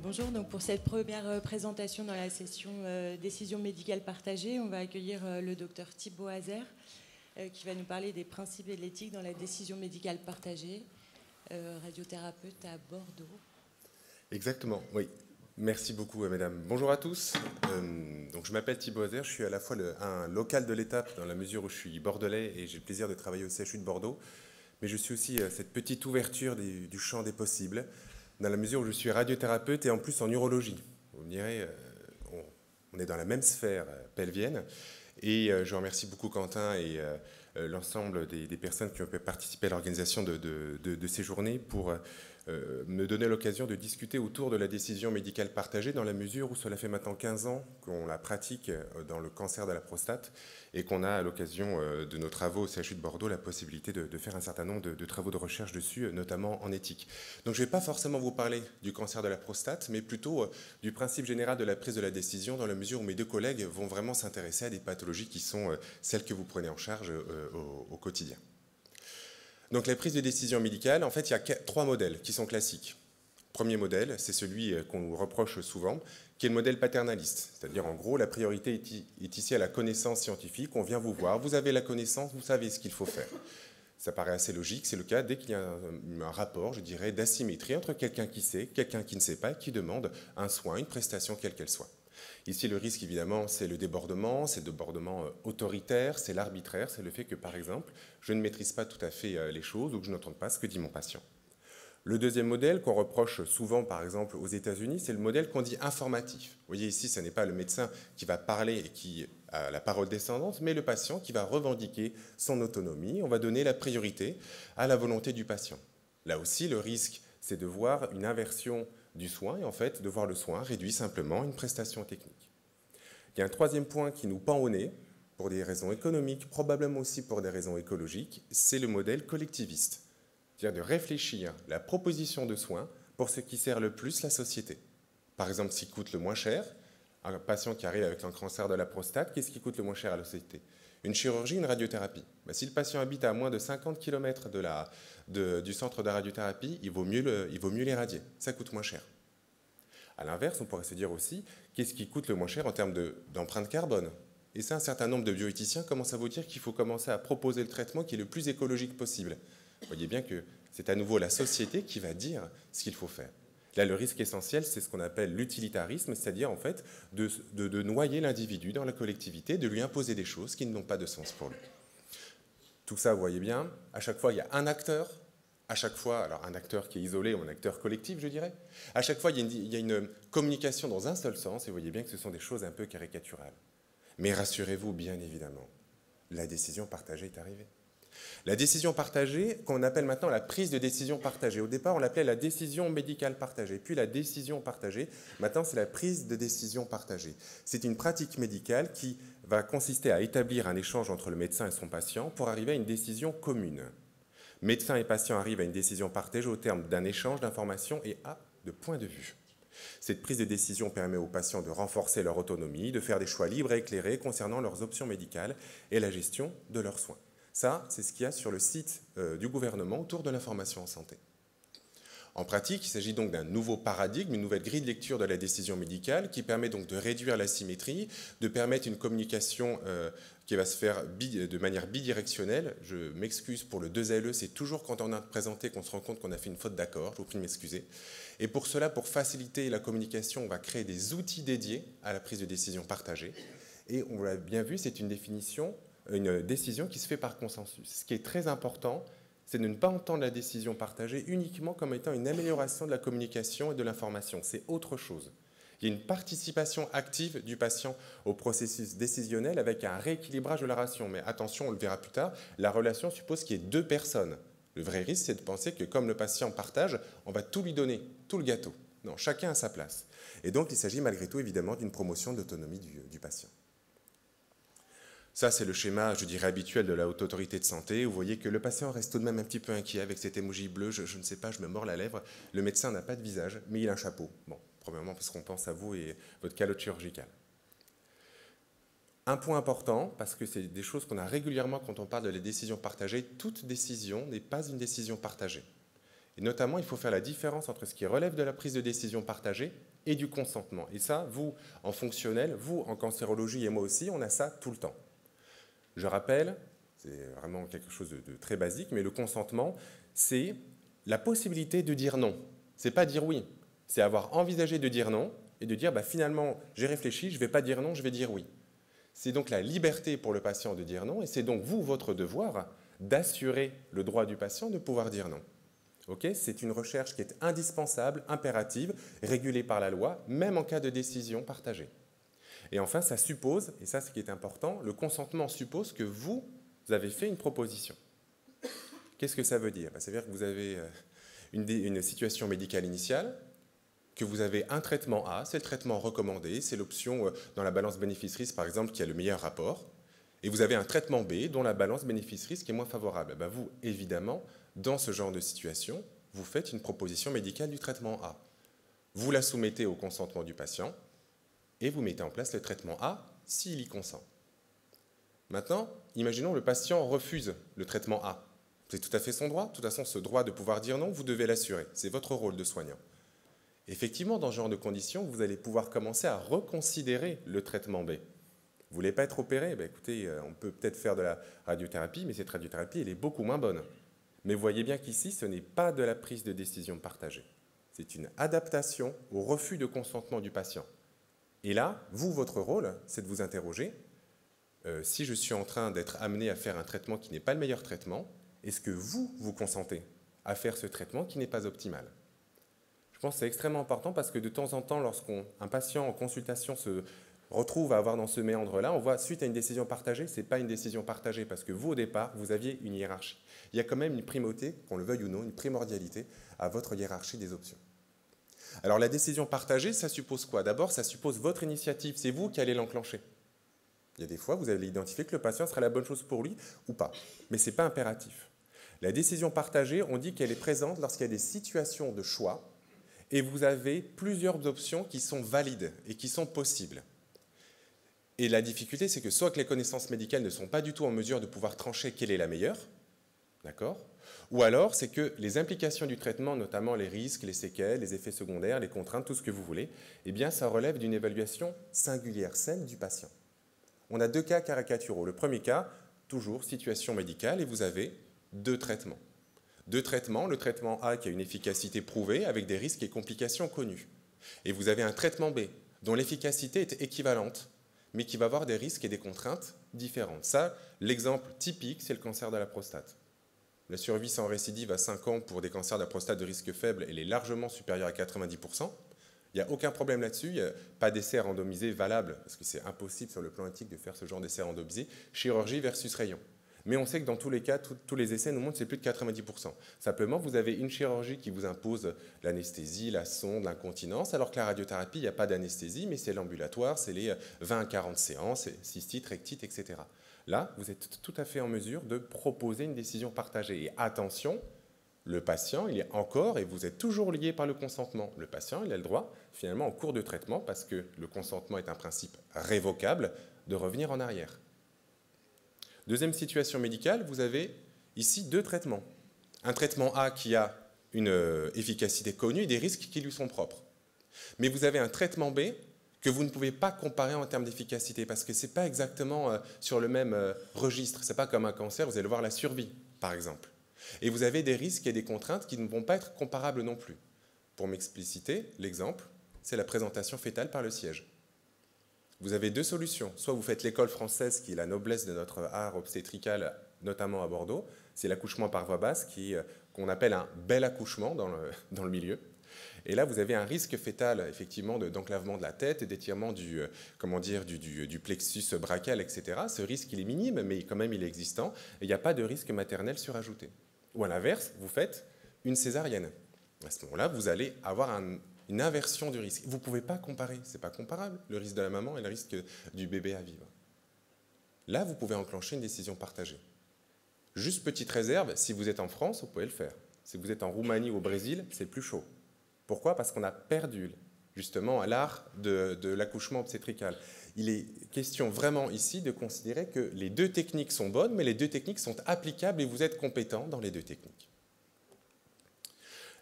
Bonjour, donc pour cette première présentation dans la session décision médicale partagée, on va accueillir le docteur Thibaut Hazer qui va nous parler des principes et de l'éthique dans la décision médicale partagée, radiothérapeute à Bordeaux. Exactement, oui. Merci beaucoup, mesdames. Bonjour à tous. Donc, je m'appelle Thibaut Hazer, je suis à la fois un local de l'étape dans la mesure où je suis bordelais et j'ai le plaisir de travailler au CHU de Bordeaux, mais je suis aussi cette petite ouverture du champ des possibles, dans la mesure où je suis radiothérapeute et en plus en urologie. Vous me direz, on est dans la même sphère pelvienne, et je remercie beaucoup Quentin et l'ensemble des personnes qui ont pu participer à l'organisation de ces journées pour me donner l'occasion de discuter autour de la décision médicale partagée, dans la mesure où cela fait maintenant 15 ans qu'on la pratique dans le cancer de la prostate et qu'on a à l'occasion de nos travaux au CHU de Bordeaux la possibilité de faire un certain nombre de travaux de recherche dessus, notamment en éthique. Donc je ne vais pas forcément vous parler du cancer de la prostate, mais plutôt du principe général de la prise de la décision, dans la mesure où mes deux collègues vont vraiment s'intéresser à des pathologies qui sont celles que vous prenez en charge au quotidien. Donc la prise de décision médicale, en fait, il y a trois modèles qui sont classiques. Premier modèle, c'est celui qu'on nous reproche souvent, qui est le modèle paternaliste. C'est-à-dire, en gros, la priorité est ici à la connaissance scientifique. On vient vous voir, vous avez la connaissance, vous savez ce qu'il faut faire. Ça paraît assez logique, c'est le cas dès qu'il y a un rapport, je dirais, d'asymétrie entre quelqu'un qui sait, quelqu'un qui ne sait pas, qui demande un soin, une prestation, quelle qu'elle soit. Ici, le risque, évidemment, c'est le débordement autoritaire, c'est l'arbitraire, c'est le fait que, par exemple, je ne maîtrise pas tout à fait les choses ou que je n'entende pas ce que dit mon patient. Le deuxième modèle qu'on reproche souvent, par exemple, aux États-Unis, c'est le modèle qu'on dit informatif. Vous voyez ici, ce n'est pas le médecin qui va parler et qui a la parole descendante, mais le patient qui va revendiquer son autonomie. On va donner la priorité à la volonté du patient. Là aussi, le risque, c'est de voir une inversion du soin et en fait de voir le soin réduit simplement à une prestation technique. Il y a un troisième point qui nous pend au nez, pour des raisons économiques, probablement aussi pour des raisons écologiques, c'est le modèle collectiviste. C'est-à-dire de réfléchir la proposition de soins pour ce qui sert le plus la société. Par exemple, ce qui coûte le moins cher, un patient qui arrive avec un cancer de la prostate, qu'est-ce qui coûte le moins cher à la société? Une chirurgie, une radiothérapie. Ben, si le patient habite à moins de 50 km du centre de radiothérapie, il vaut mieux l'irradier. Ça coûte moins cher. A l'inverse, on pourrait se dire aussi, qu'est-ce qui coûte le moins cher en termes d'empreinte carbone? Et ça, un certain nombre de bioéthiciens commencent à vous dire qu'il faut commencer à proposer le traitement qui est le plus écologique possible. Vous voyez bien que c'est à nouveau la société qui va dire ce qu'il faut faire. Là, le risque essentiel, c'est ce qu'on appelle l'utilitarisme, c'est-à-dire en fait de noyer l'individu dans la collectivité, de lui imposer des choses qui n'ont pas de sens pour lui. Tout ça, vous voyez bien, à chaque fois, il y a un acteur, à chaque fois, alors un acteur qui est isolé ou un acteur collectif, je dirais, à chaque fois, il y a une communication dans un seul sens, et vous voyez bien que ce sont des choses un peu caricaturales. Mais rassurez-vous, bien évidemment, la décision partagée est arrivée. La décision partagée, qu'on appelle maintenant la prise de décision partagée. Au départ, on l'appelait la décision médicale partagée, puis la décision partagée. Maintenant, c'est la prise de décision partagée. C'est une pratique médicale qui va consister à établir un échange entre le médecin et son patient pour arriver à une décision commune. Médecin et patient arrivent à une décision partagée au terme d'un échange d'informations et de points de vue. Cette prise de décision permet aux patients de renforcer leur autonomie, de faire des choix libres et éclairés concernant leurs options médicales et la gestion de leurs soins. Ça, c'est ce qu'il y a sur le site du gouvernement autour de l'information en santé. En pratique, il s'agit donc d'un nouveau paradigme, une nouvelle grille de lecture de la décision médicale qui permet donc de réduire l'asymétrie, de permettre une communication qui va se faire de manière bidirectionnelle. Je m'excuse pour le 2LE, c'est toujours quand on a présenté qu'on se rend compte qu'on a fait une faute d'accord, je vous prie de m'excuser. Et pour cela, pour faciliter la communication, on va créer des outils dédiés à la prise de décision partagée. Et on l'a bien vu, c'est une décision qui se fait par consensus. Ce qui est très important, c'est de ne pas entendre la décision partagée uniquement comme étant une amélioration de la communication et de l'information. C'est autre chose. Il y a une participation active du patient au processus décisionnel avec un rééquilibrage de la relation. Mais attention, on le verra plus tard, la relation suppose qu'il y ait deux personnes. Le vrai risque, c'est de penser que comme le patient partage, on va tout lui donner, tout le gâteau. Non, chacun a sa place. Et donc, il s'agit malgré tout, évidemment, d'une promotion de l'autonomie du patient. Ça, c'est le schéma, je dirais, habituel de la haute autorité de santé. Vous voyez que le patient reste tout de même un petit peu inquiet avec cet émoji bleu. Je ne sais pas, je me mords la lèvre. Le médecin n'a pas de visage, mais il a un chapeau. Bon, premièrement, parce qu'on pense à vous et votre calotte chirurgicale. Un point important, parce que c'est des choses qu'on a régulièrement quand on parle de la décision partagée, toute décision n'est pas une décision partagée. Et notamment, il faut faire la différence entre ce qui relève de la prise de décision partagée et du consentement. Et ça, vous, en fonctionnel, vous, en cancérologie et moi aussi, on a ça tout le temps. Je rappelle, c'est vraiment quelque chose de très basique, mais le consentement, c'est la possibilité de dire non. Ce n'est pas dire oui, c'est avoir envisagé de dire non et de dire finalement, j'ai réfléchi, je ne vais pas dire non, je vais dire oui. C'est donc la liberté pour le patient de dire non et c'est donc vous, votre devoir, d'assurer le droit du patient de pouvoir dire non. Okay, c'est une recherche qui est indispensable, impérative, régulée par la loi, même en cas de décision partagée. Et enfin, ça suppose, et ça c'est ce qui est important, le consentement suppose que vous avez fait une proposition. Qu'est-ce que ça veut dire? Ça veut dire que vous avez une situation médicale initiale, que vous avez un traitement A, c'est le traitement recommandé, c'est l'option dans la balance bénéfice-risque par exemple qui a le meilleur rapport, et vous avez un traitement B dont la balance bénéfice-risque est moins favorable. Vous, évidemment, dans ce genre de situation, vous faites une proposition médicale du traitement A. Vous la soumettez au consentement du patient et vous mettez en place le traitement A s'il y consent. Maintenant, imaginons le patient refuse le traitement A. C'est tout à fait son droit. De toute façon, ce droit de pouvoir dire non, vous devez l'assurer. C'est votre rôle de soignant. Effectivement, dans ce genre de conditions, vous allez pouvoir commencer à reconsidérer le traitement B. Vous ne voulez pas être opéré? Écoutez, on peut peut-être faire de la radiothérapie, mais cette radiothérapie, elle est beaucoup moins bonne. Mais vous voyez bien qu'ici, ce n'est pas de la prise de décision partagée. C'est une adaptation au refus de consentement du patient. Et là, vous, votre rôle, c'est de vous interroger, si je suis en train d'être amené à faire un traitement qui n'est pas le meilleur traitement, est-ce que vous consentez à faire ce traitement qui n'est pas optimal? Je pense que c'est extrêmement important parce que de temps en temps, lorsqu'un patient en consultation se retrouve à avoir dans ce méandre-là, on voit, suite à une décision partagée, ce n'est pas une décision partagée parce que vous, au départ, vous aviez une hiérarchie. Il y a quand même une primauté, qu'on le veuille ou non, une primordialité à votre hiérarchie des options. Alors la décision partagée, ça suppose quoi? D'abord, ça suppose votre initiative, c'est vous qui allez l'enclencher. Il y a des fois, vous allez identifier que le patient sera la bonne chose pour lui ou pas, mais ce n'est pas impératif. La décision partagée, on dit qu'elle est présente lorsqu'il y a des situations de choix et vous avez plusieurs options qui sont valides et qui sont possibles. Et la difficulté, c'est que soit que les connaissances médicales ne sont pas du tout en mesure de pouvoir trancher quelle est la meilleure, d'accord? Ou alors, c'est que les implications du traitement, notamment les risques, les séquelles, les effets secondaires, les contraintes, tout ce que vous voulez, eh bien, ça relève d'une évaluation singulière, celle du patient. On a deux cas caricaturaux. Le premier cas, toujours situation médicale, et vous avez deux traitements. Deux traitements, le traitement A qui a une efficacité prouvée avec des risques et complications connus. Et vous avez un traitement B dont l'efficacité est équivalente, mais qui va avoir des risques et des contraintes différentes. Ça, l'exemple typique, c'est le cancer de la prostate. La survie sans récidive à 5 ans pour des cancers de la prostate de risque faible, elle est largement supérieure à 90%. Il n'y a aucun problème là-dessus, il n'y a pas d'essai randomisé valable, parce que c'est impossible sur le plan éthique de faire ce genre d'essai randomisé, chirurgie versus rayon. Mais on sait que dans tous les cas, tous les essais nous montrent que c'est plus de 90%. Simplement, vous avez une chirurgie qui vous impose l'anesthésie, la sonde, l'incontinence, alors que la radiothérapie, il n'y a pas d'anesthésie, mais c'est l'ambulatoire, c'est les 20 à 40 séances, cystite, rectite, etc. Là, vous êtes tout à fait en mesure de proposer une décision partagée. Et attention, le patient, il est encore, et vous êtes toujours lié par le consentement. Le patient, il a le droit, finalement, en cours de traitement, parce que le consentement est un principe révocable, de revenir en arrière. Deuxième situation médicale, vous avez ici deux traitements. Un traitement A qui a une efficacité connue et des risques qui lui sont propres. Mais vous avez un traitement B que vous ne pouvez pas comparer en termes d'efficacité parce que ce n'est pas exactement sur le même registre. Ce n'est pas comme un cancer, vous allez voir la survie, par exemple. Et vous avez des risques et des contraintes qui ne vont pas être comparables non plus. Pour m'expliciter, l'exemple, c'est la présentation fétale par le siège. Vous avez deux solutions. Soit vous faites l'école française, qui est la noblesse de notre art obstétrical, notamment à Bordeaux. C'est l'accouchement par voie basse, qu'on appelle un bel accouchement dans le milieu. Et là, vous avez un risque fœtal, effectivement, d'enclavement de la tête et d'étirement du plexus brachial, etc. Ce risque, il est minime, mais quand même, il est existant. Et il n'y a pas de risque maternel surajouté. Ou à l'inverse, vous faites une césarienne. À ce moment-là, vous allez avoir une inversion du risque. Vous ne pouvez pas comparer, ce n'est pas comparable, le risque de la maman et le risque du bébé à vivre. Là, vous pouvez enclencher une décision partagée. Juste petite réserve, si vous êtes en France, vous pouvez le faire. Si vous êtes en Roumanie ou au Brésil, c'est plus chaud. Pourquoi? Parce qu'on a perdu justement l'art de l'accouchement obstétrical. Il est question vraiment ici de considérer que les deux techniques sont bonnes, mais les deux techniques sont applicables et vous êtes compétent dans les deux techniques.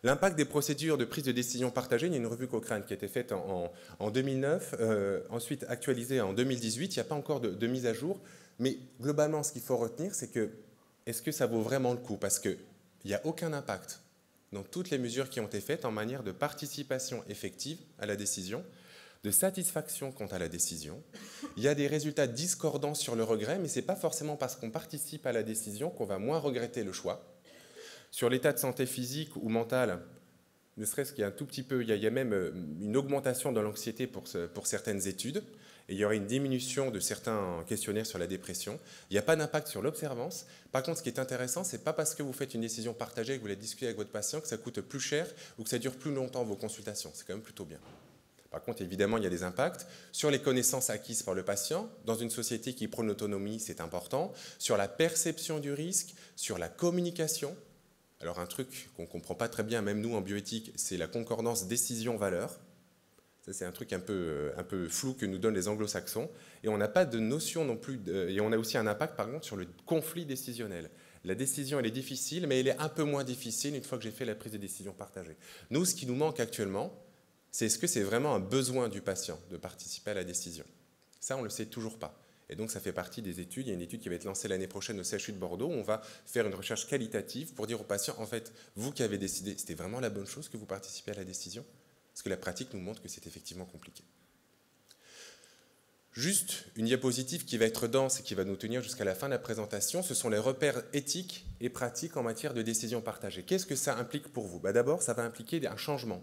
L'impact des procédures de prise de décision partagée, il y a une revue Cochrane qui a été faite en 2009, ensuite actualisée en 2018, il n'y a pas encore de mise à jour, mais globalement, ce qu'il faut retenir, c'est que, est-ce que ça vaut vraiment le coup? Parce qu'il n'y a aucun impact dans toutes les mesures qui ont été faites en manière de participation effective à la décision, de satisfaction quant à la décision. Il y a des résultats discordants sur le regret, mais ce n'est pas forcément parce qu'on participe à la décision qu'on va moins regretter le choix. Sur l'état de santé physique ou mentale, ne serait-ce qu'il y a un tout petit peu, il y a même une augmentation de l'anxiété pour certaines études, et il y aurait une diminution de certains questionnaires sur la dépression. Il n'y a pas d'impact sur l'observance. Par contre, ce qui est intéressant, ce n'est pas parce que vous faites une décision partagée, que vous voulez discuter avec votre patient, que ça coûte plus cher ou que ça dure plus longtemps vos consultations. C'est quand même plutôt bien. Par contre, évidemment, il y a des impacts sur les connaissances acquises par le patient. Dans une société qui prône l'autonomie, c'est important. Sur la perception du risque, sur la communication. Alors un truc qu'on ne comprend pas très bien, même nous en bioéthique, c'est la concordance décision-valeur. Ça, c'est un truc un peu flou que nous donnent les anglo-saxons. Et on n'a pas de notion non plus, et on a aussi un impact par contre sur le conflit décisionnel. La décision, elle est difficile, mais elle est un peu moins difficile une fois que j'ai fait la prise de décision partagée. Nous, ce qui nous manque actuellement, c'est est-ce que c'est vraiment un besoin du patient de participer à la décision? Ça, on ne le sait toujours pas. Et donc, ça fait partie des études. Il y a une étude qui va être lancée l'année prochaine au CHU de Bordeaux. Où on va faire une recherche qualitative pour dire aux patients, en fait, vous qui avez décidé, c'était vraiment la bonne chose que vous participiez à la décision? Parce que la pratique nous montre que c'est effectivement compliqué. Juste une diapositive qui va être dense et qui va nous tenir jusqu'à la fin de la présentation. Ce sont les repères éthiques et pratiques en matière de décision partagée. Qu'est-ce que ça implique pour vous? D'abord, ça va impliquer un changement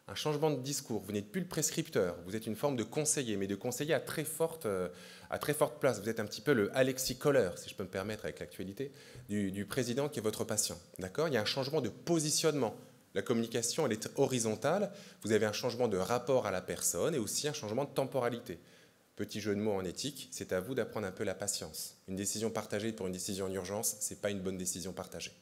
de discours. Vous n'êtes plus le prescripteur, vous êtes une forme de conseiller, mais de conseiller à très forte place. Vous êtes un petit peu le Alexis Kohler, si je peux me permettre avec l'actualité, du président qui est votre patient. D'accord? Il y a un changement de positionnement. La communication, elle est horizontale. Vous avez un changement de rapport à la personne et aussi un changement de temporalité. Petit jeu de mots en éthique, c'est à vous d'apprendre un peu la patience. Une décision partagée pour une décision en urgence, ce n'est pas une bonne décision partagée.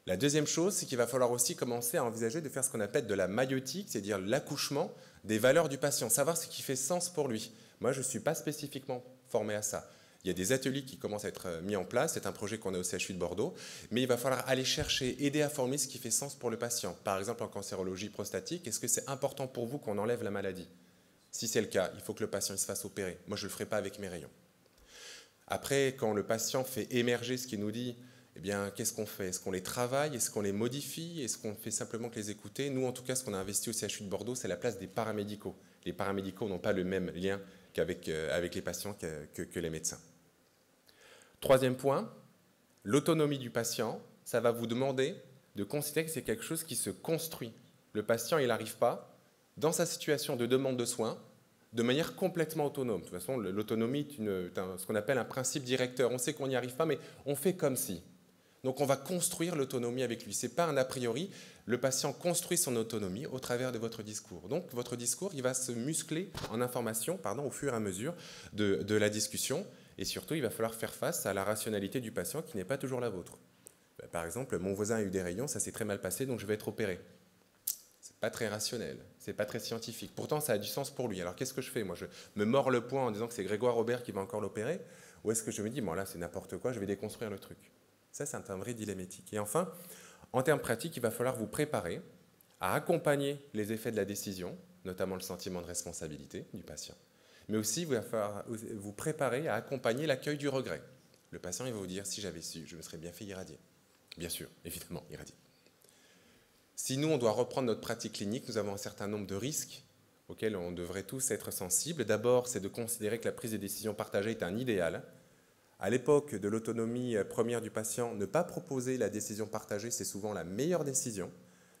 La deuxième chose, c'est qu'il va falloir aussi commencer à envisager de faire ce qu'on appelle de la maïeutique, c'est-à-dire l'accouchement des valeurs du patient, savoir ce qui fait sens pour lui. Moi, je ne suis pas spécifiquement formé à ça. Il y a des ateliers qui commencent à être mis en place, c'est un projet qu'on a au CHU de Bordeaux, mais il va falloir aller chercher, aider à former ce qui fait sens pour le patient. Par exemple, en cancérologie prostatique, est-ce que c'est important pour vous qu'on enlève la maladie? Si c'est le cas, il faut que le patient se fasse opérer. Moi, je ne le ferai pas avec mes rayons. Après, quand le patient fait émerger ce qu'il nous dit, eh bien, qu'est-ce qu'on fait? Est-ce qu'on les travaille? Est-ce qu'on les modifie? Est-ce qu'on fait simplement que les écouter? Nous, en tout cas, ce qu'on a investi au CHU de Bordeaux, c'est la place des paramédicaux. Les paramédicaux n'ont pas le même lien qu'avec les patients que les médecins. Troisième point, l'autonomie du patient. Ça va vous demander de considérer que c'est quelque chose qui se construit. Le patient, il n'arrive pas, dans sa situation de demande de soins, de manière complètement autonome. De toute façon, l'autonomie est ce qu'on appelle un principe directeur. On sait qu'on n'y arrive pas, mais on fait comme si. Donc on va construire l'autonomie avec lui. Ce n'est pas un a priori. Le patient construit son autonomie au travers de votre discours. Donc votre discours, il va se muscler en information au fur et à mesure de la discussion. Et surtout, il va falloir faire face à la rationalité du patient qui n'est pas toujours la vôtre. Par exemple, mon voisin a eu des rayons, ça s'est très mal passé, donc je vais être opéré. C'est pas très rationnel, c'est pas très scientifique. Pourtant, ça a du sens pour lui. Alors qu'est-ce que je fais? Moi, je me mords le poing en disant que c'est Grégoire Robert qui va encore l'opérer, ou est-ce que je me dis, bon là, c'est n'importe quoi, je vais déconstruire le truc? Ça, c'est un vrai dilemme éthique. Et enfin, en termes pratiques, il va falloir vous préparer à accompagner les effets de la décision, notamment le sentiment de responsabilité du patient, mais aussi il va falloir vous préparer à accompagner l'accueil du regret. Le patient, il va vous dire, si j'avais su, je me serais bien fait irradier. Bien sûr, évidemment, irradier. Si nous, on doit reprendre notre pratique clinique, nous avons un certain nombre de risques auxquels on devrait tous être sensibles. D'abord, c'est de considérer que la prise de décision partagée est un idéal. À l'époque de l'autonomie première du patient, ne pas proposer la décision partagée, c'est souvent la meilleure décision.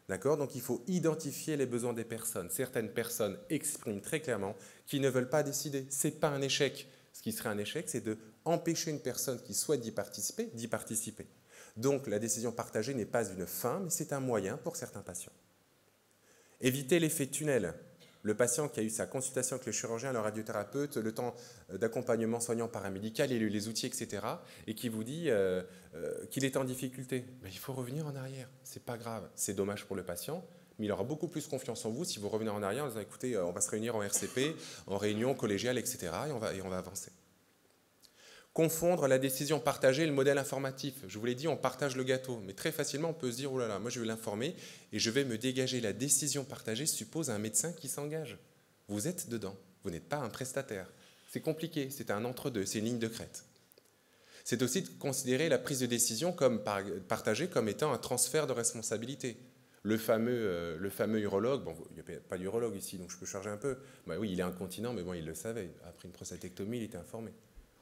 D'accord? Donc il faut identifier les besoins des personnes. Certaines personnes expriment très clairement qu'ils ne veulent pas décider. Ce n'est pas un échec. Ce qui serait un échec, c'est d'empêcher une personne qui souhaite d'y participer. Donc la décision partagée n'est pas une fin, mais c'est un moyen pour certains patients. Éviter l'effet tunnel. Le patient qui a eu sa consultation avec le chirurgien, le radiothérapeute, le temps d'accompagnement soignant paramédical, il a eu les outils, etc., et qui vous dit qu'il est en difficulté. Mais il faut revenir en arrière, c'est pas grave, c'est dommage pour le patient, mais il aura beaucoup plus confiance en vous si vous revenez en arrière en disant, écoutez, on va se réunir en RCP, en réunion collégiale, etc., et on va avancer. confondre la décision partagée et le modèle informatif. Je vous l'ai dit, on partage le gâteau, mais très facilement on peut se dire, oh là là, moi je vais l'informer et je vais me dégager. La décision partagée suppose un médecin qui s'engage. Vous êtes dedans, vous n'êtes pas un prestataire. C'est compliqué, c'est un entre-deux, c'est une ligne de crête. C'est aussi de considérer la prise de décision comme partagée comme étant un transfert de responsabilité. Le fameux urologue, bon, il n'y a pas d'urologue ici, donc je peux charger un peu. Bah oui, il est incontinent, mais bon, il le savait. Après une prostatectomie, il était informé.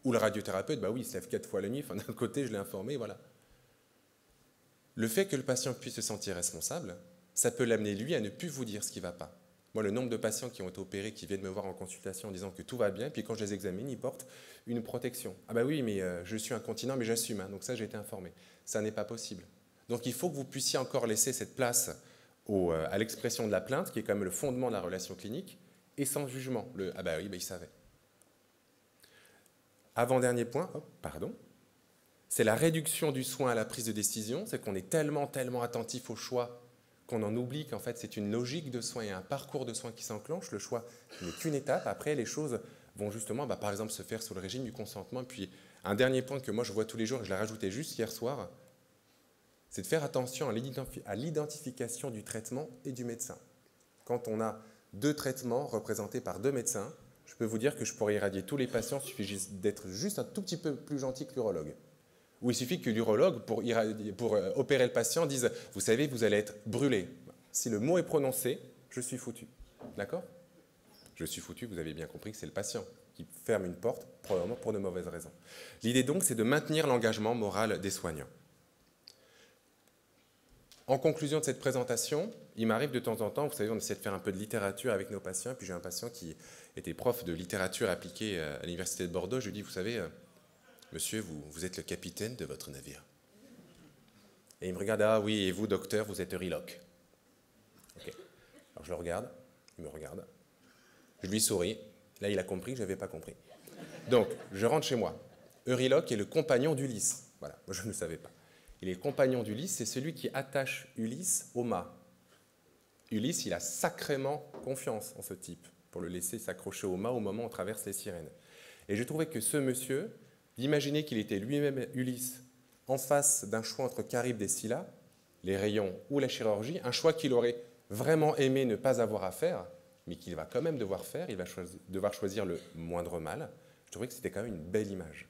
Ou le radiothérapeute, bah oui, il se lève 4 fois la nuit, enfin, d'un côté, je l'ai informé, voilà. Le fait que le patient puisse se sentir responsable, ça peut l'amener, lui, à ne plus vous dire ce qui ne va pas. Moi, le nombre de patients qui ont été opérés, qui viennent me voir en consultation en disant que tout va bien, puis quand je les examine, ils portent une protection. Ah bah oui, mais je suis incontinent, mais j'assume, hein, donc ça, j'ai été informé. Ça n'est pas possible. Donc il faut que vous puissiez encore laisser cette place à l'expression de la plainte, qui est quand même le fondement de la relation clinique, et sans jugement. Ah bah oui, bah, il savait. Avant-dernier point, pardon, c'est la réduction du soin à la prise de décision, c'est qu'on est tellement attentif au choix qu'on en oublie qu'en fait c'est une logique de soin et un parcours de soins qui s'enclenche. Le choix n'est qu'une étape, après les choses vont justement par exemple se faire sous le régime du consentement. Puis un dernier point que moi je vois tous les jours, et je l'ai rajouté juste hier soir, c'est de faire attention à l'identification du traitement et du médecin. Quand on a 2 traitements représentés par 2 médecins, je peux vous dire que je pourrais irradier tous les patients, il suffit d'être juste un tout petit peu plus gentil que l'urologue. Ou il suffit que l'urologue, pour opérer le patient, dise « Vous savez, vous allez être brûlé ». Si le mot est prononcé, je suis foutu. D'accord ? Je suis foutu, vous avez bien compris que c'est le patient qui ferme une porte, probablement pour de mauvaises raisons. L'idée donc, c'est de maintenir l'engagement moral des soignants. En conclusion de cette présentation, il m'arrive de temps en temps, vous savez, on essaie de faire un peu de littérature avec nos patients, puis j'ai un patient qui était prof de littérature appliquée à l'Université de Bordeaux, je lui dis, vous savez, monsieur, vous êtes le capitaine de votre navire. Et il me regarde, ah oui, et vous, docteur, vous êtes Euriloque. Ok. Alors je le regarde, il me regarde, je lui souris, là il a compris que je n'avais pas compris. Donc, je rentre chez moi. Euriloque est le compagnon d'Ulysse. Voilà, moi je ne le savais pas. Il est le compagnon d'Ulysse, c'est celui qui attache Ulysse au mât. Ulysse, il a sacrément confiance en ce type, pour le laisser s'accrocher au mât au moment où on traverse les sirènes. Et je trouvais que ce monsieur, d'imaginer qu'il était lui-même Ulysse, en face d'un choix entre Charybde et Scylla, les rayons ou la chirurgie, un choix qu'il aurait vraiment aimé ne pas avoir à faire, mais qu'il va quand même devoir faire, il va devoir choisir le moindre mal. Je trouvais que c'était quand même une belle image.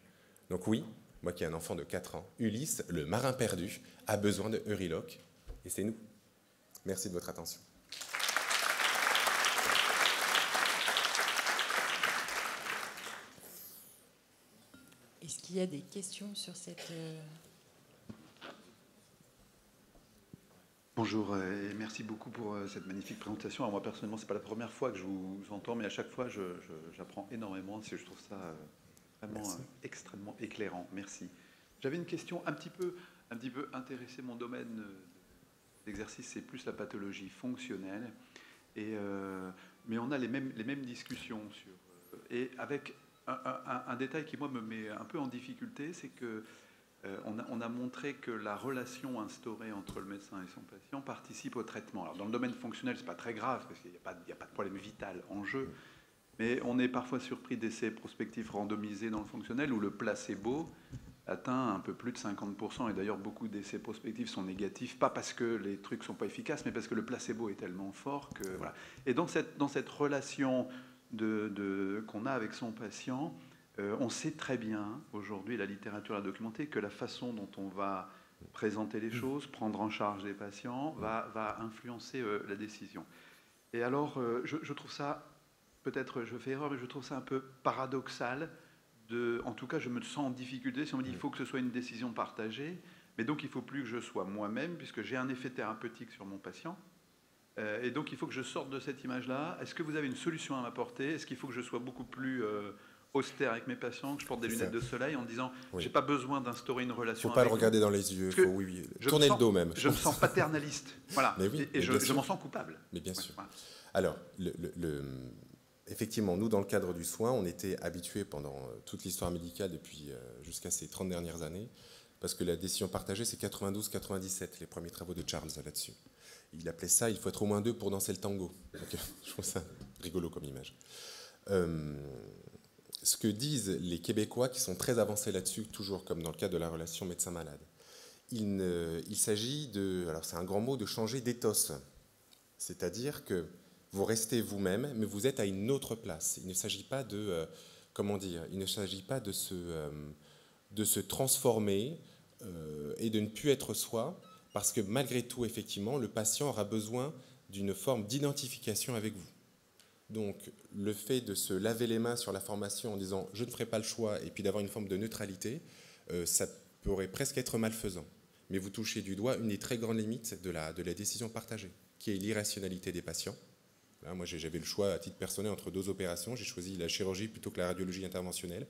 Donc oui, moi qui ai un enfant de 4 ans, Ulysse, le marin perdu, a besoin de Euryloque, et c'est nous. Merci de votre attention. Est-ce qu'il y a des questions sur cette... Bonjour et merci beaucoup pour cette magnifique présentation. Alors moi personnellement, ce n'est pas la première fois que je vous entends, mais à chaque fois, j'apprends énormément. Je trouve ça vraiment extrêmement éclairant. Merci. J'avais une question un petit peu intéressée. Mon domaine d'exercice, c'est plus la pathologie fonctionnelle. Mais on a les mêmes discussions et avec un détail qui, moi, me met un peu en difficulté, c'est que on a montré que la relation instaurée entre le médecin et son patient participe au traitement. Alors, dans le domaine fonctionnel, ce n'est pas très grave, parce qu'il n'y a pas de problème vital en jeu, mais on est parfois surpris d'essais prospectifs randomisés dans le fonctionnel où le placebo atteint un peu plus de 50%, et d'ailleurs beaucoup d'essais prospectifs sont négatifs, pas parce que les trucs ne sont pas efficaces, mais parce que le placebo est tellement fort que... Voilà. Et dans cette relation qu'on a avec son patient, on sait très bien, aujourd'hui, la littérature a documenté, que la façon dont on va présenter les choses, prendre en charge les patients, va influencer la décision. Et alors, je trouve ça, peut-être je fais erreur, mais je trouve ça un peu paradoxal. En tout cas, je me sens en difficulté si on me dit qu'il faut que ce soit une décision partagée, mais donc il ne faut plus que je sois moi-même, puisque j'ai un effet thérapeutique sur mon patient. Et donc il faut que je sorte de cette image-là. Est-ce que vous avez une solution à m'apporter? Est-ce qu'il faut que je sois beaucoup plus... austère avec mes patients, que je porte des lunettes de soleil en disant j'ai pas besoin d'instaurer une relation. Faut pas le regarder dans les yeux, faut tourner le dos même. Je me sens paternaliste, voilà, mais oui, et je m'en sens coupable. Mais bien sûr. Voilà. Alors, effectivement, nous dans le cadre du soin, on était habitués pendant toute l'histoire médicale depuis jusqu'à ces 30 dernières années, parce que la décision partagée c'est 92-97, les premiers travaux de Charles là-dessus. Il appelait ça il faut être au moins 2 pour danser le tango. Donc, je trouve ça rigolo comme image. ce que disent les Québécois qui sont très avancés là-dessus, toujours comme dans le cas de la relation médecin-malade. Il s'agit de, alors c'est un grand mot, de changer d'éthos. C'est-à-dire que vous restez vous-même, mais vous êtes à une autre place. Il ne s'agit pas de, comment dire, il ne s'agit pas de se transformer et de ne plus être soi, parce que malgré tout, effectivement, le patient aura besoin d'une forme d'identification avec vous. Donc, le fait de se laver les mains sur la formation en disant « je ne ferai pas le choix » et puis d'avoir une forme de neutralité, ça pourrait presque être malfaisant. Mais vous touchez du doigt une des très grandes limites de la décision partagée, qui est l'irrationalité des patients. Là, moi, j'avais le choix à titre personnel entre 2 opérations. J'ai choisi la chirurgie plutôt que la radiologie interventionnelle,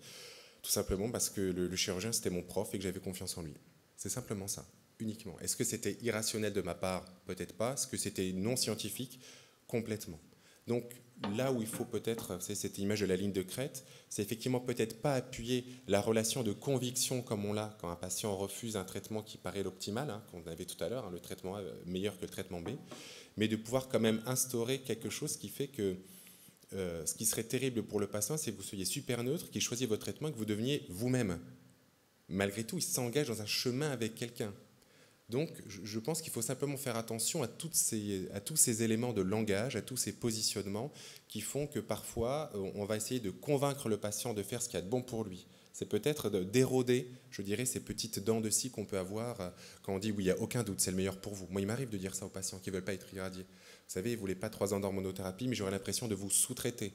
tout simplement parce que le chirurgien, c'était mon prof et que j'avais confiance en lui. C'est simplement ça, uniquement. Est-ce que c'était irrationnel de ma part? Peut-être pas. Est-ce que c'était non scientifique? Complètement. Donc, là où il faut peut-être, c'est cette image de la ligne de crête, c'est effectivement peut-être pas appuyer la relation de conviction comme on l'a quand un patient refuse un traitement qui paraît l'optimal, qu'on avait tout à l'heure, le traitement A meilleur que le traitement B, mais de pouvoir quand même instaurer quelque chose qui fait que ce qui serait terrible pour le patient, c'est que vous soyez super neutre, qu'il choisisse votre traitement et que vous deveniez vous-même. Malgré tout, il s'engage dans un chemin avec quelqu'un. Donc, je pense qu'il faut simplement faire attention à tous ces éléments de langage, à tous ces positionnements qui font que parfois, on va essayer de convaincre le patient de faire ce qu'il y a de bon pour lui. C'est peut-être d'éroder, je dirais, ces petites dents de scie qu'on peut avoir quand on dit « oui, il n'y a aucun doute, c'est le meilleur pour vous ». Moi, il m'arrive de dire ça aux patients qui ne veulent pas être irradiés. Vous savez, vous ne voulez pas 3 ans d'hormonothérapie, mais j'aurais l'impression de vous sous-traiter.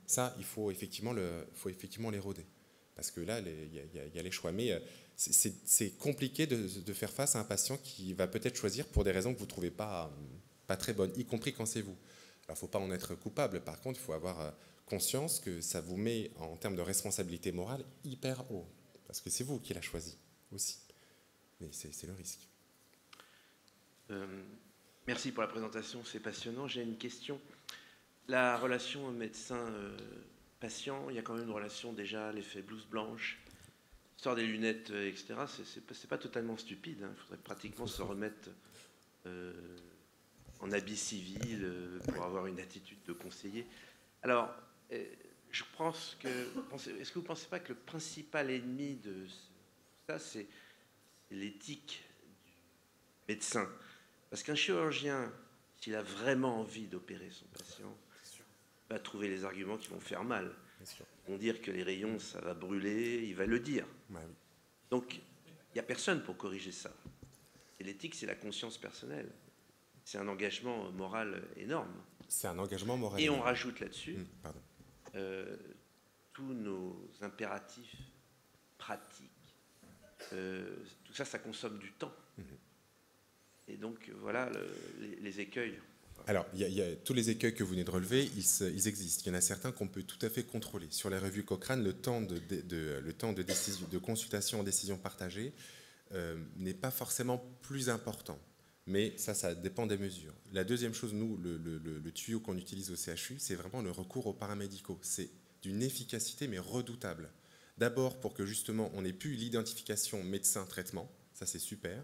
Ça, il faut effectivement l'éroder. Parce que là, il y a les choix. Mais c'est compliqué de faire face à un patient qui va peut-être choisir pour des raisons que vous ne trouvez pas très bonnes, y compris quand c'est vous. Alors, il ne faut pas en être coupable. Par contre, il faut avoir conscience que ça vous met, en termes de responsabilité morale, hyper haut. Parce que c'est vous qui l'avez choisi aussi. Mais c'est le risque. Merci pour la présentation, c'est passionnant. J'ai une question. La relation médecin-patient, il y a quand même une relation déjà, l'effet blouse blanche, l'histoire des lunettes, etc. C'est pas totalement stupide. Il faudrait pratiquement se remettre en habit civil pour avoir une attitude de conseiller. Alors, je pense que... Est-ce que vous ne pensez pas que le principal ennemi de ça, c'est l'éthique du médecin? Parce qu'un chirurgien, s'il a vraiment envie d'opérer son patient, va trouver les arguments qui vont faire mal. Ils vont dire que les rayons, ça va brûler, il va le dire. Ouais. Donc, il n'y a personne pour corriger ça. Et l'éthique, c'est la conscience personnelle. C'est un engagement moral énorme. C'est un engagement moral Et énorme. On rajoute là-dessus tous nos impératifs pratiques. Tout ça, ça consomme du temps. Et donc, voilà les écueils. Alors, il y a tous les écueils que vous venez de relever, ils existent. Il y en a certains qu'on peut tout à fait contrôler. Sur les revues Cochrane, le temps de consultation en décision partagée n'est pas forcément plus important. Mais ça dépend des mesures. La deuxième chose, nous, le tuyau qu'on utilise au CHU, c'est vraiment le recours aux paramédicaux. C'est d'une efficacité, mais redoutable. D'abord, pour que justement, on ait plus l'identification médecin-traitement, ça c'est super,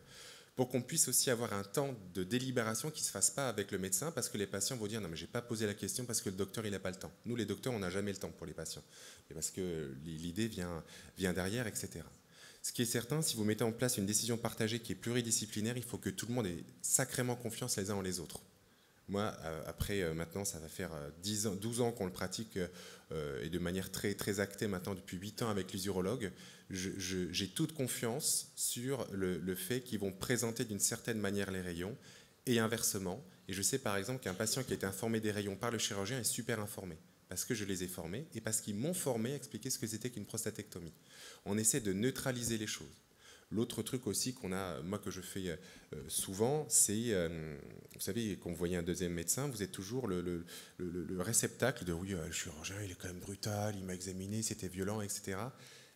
pour qu'on puisse aussi avoir un temps de délibération qui ne se fasse pas avec le médecin, parce que les patients vont dire « non, mais je n'ai pas posé la question parce que le docteur, il n'a pas le temps ». Nous, les docteurs, on n'a jamais le temps pour les patients, et parce que l'idée vient derrière, etc. Ce qui est certain, si vous mettez en place une décision partagée qui est pluridisciplinaire, il faut que tout le monde ait sacrément confiance les uns en les autres. Moi, après, maintenant, ça va faire 12 ans qu'on le pratique, et de manière très, très actée maintenant depuis 8 ans avec les urologues. J'ai toute confiance sur le fait qu'ils vont présenter d'une certaine manière les rayons, et inversement. Et je sais par exemple qu'un patient qui a été informé des rayons par le chirurgien est super informé, parce que je les ai formés, et parce qu'ils m'ont formé à expliquer ce que c'était qu'une prostatectomie. On essaie de neutraliser les choses. L'autre truc aussi qu'on a, moi que je fais souvent, c'est, vous savez, quand vous voyez un deuxième médecin, vous êtes toujours le réceptacle de « oui, le chirurgien, il est quand même brutal, il m'a examiné, c'était violent, etc. »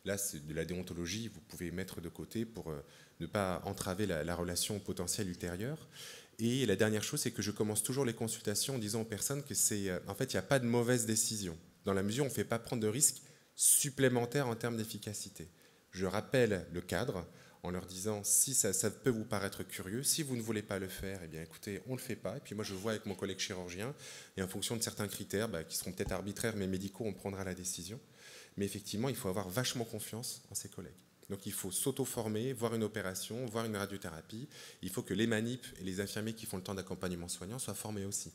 Là, c'est de la déontologie, vous pouvez mettre de côté pour ne pas entraver la relation potentielle ultérieure. Et la dernière chose, c'est que je commence toujours les consultations en disant aux personnes que en fait, il n'y a pas de mauvaise décision. Dans la mesure où on ne fait pas prendre de risques supplémentaires en termes d'efficacité. Je rappelle le cadre en leur disant si ça peut vous paraître curieux, si vous ne voulez pas le faire, eh bien écoutez, on ne le fait pas. Et puis moi je vois avec mon collègue chirurgien, et en fonction de certains critères qui seront peut-être arbitraires mais médicaux, on prendra la décision. mais effectivement, il faut avoir vachement confiance en ses collègues. Donc il faut s'auto-former, voir une opération, voir une radiothérapie. Il faut que les manips et les infirmiers qui font le temps d'accompagnement soignant soient formés aussi.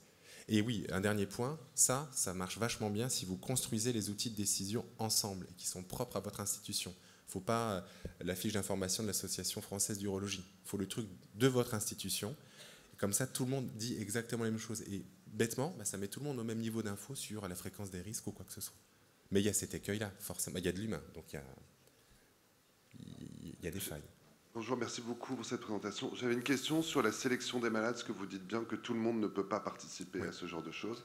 Et oui, un dernier point, ça marche vachement bien si vous construisez les outils de décision ensemble et qui sont propres à votre institution. Il ne faut pas la fiche d'information de l'Association française d'urologie. Il faut le truc de votre institution. Et comme ça, tout le monde dit exactement la même chose. Et bêtement, ça met tout le monde au même niveau d'info sur la fréquence des risques ou quoi que ce soit. Mais il y a cet écueil-là, forcément. Il y a de l'humain, donc il y a des failles. Bonjour, merci beaucoup pour cette présentation. J'avais une question sur la sélection des malades, parce que vous dites bien que tout le monde ne peut pas participer à ce genre de choses.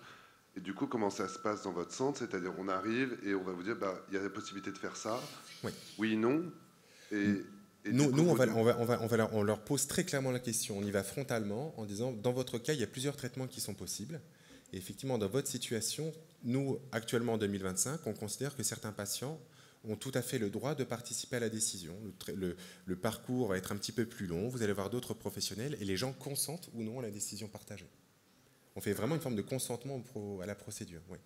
Et du coup, comment ça se passe dans votre centre? C'est-à-dire, on arrive et on va vous dire, il y a la possibilité de faire ça. Oui, non. Et on leur pose très clairement la question. On y va frontalement en disant, dans votre cas, il y a plusieurs traitements qui sont possibles. Et effectivement, dans votre situation, nous, actuellement en 2025, on considère que certains patients ont tout à fait le droit de participer à la décision. Le parcours va être un petit peu plus long, vous allez voir d'autres professionnels, et les gens consentent ou non à la décision partagée. On fait vraiment une forme de consentement à la procédure. Oui.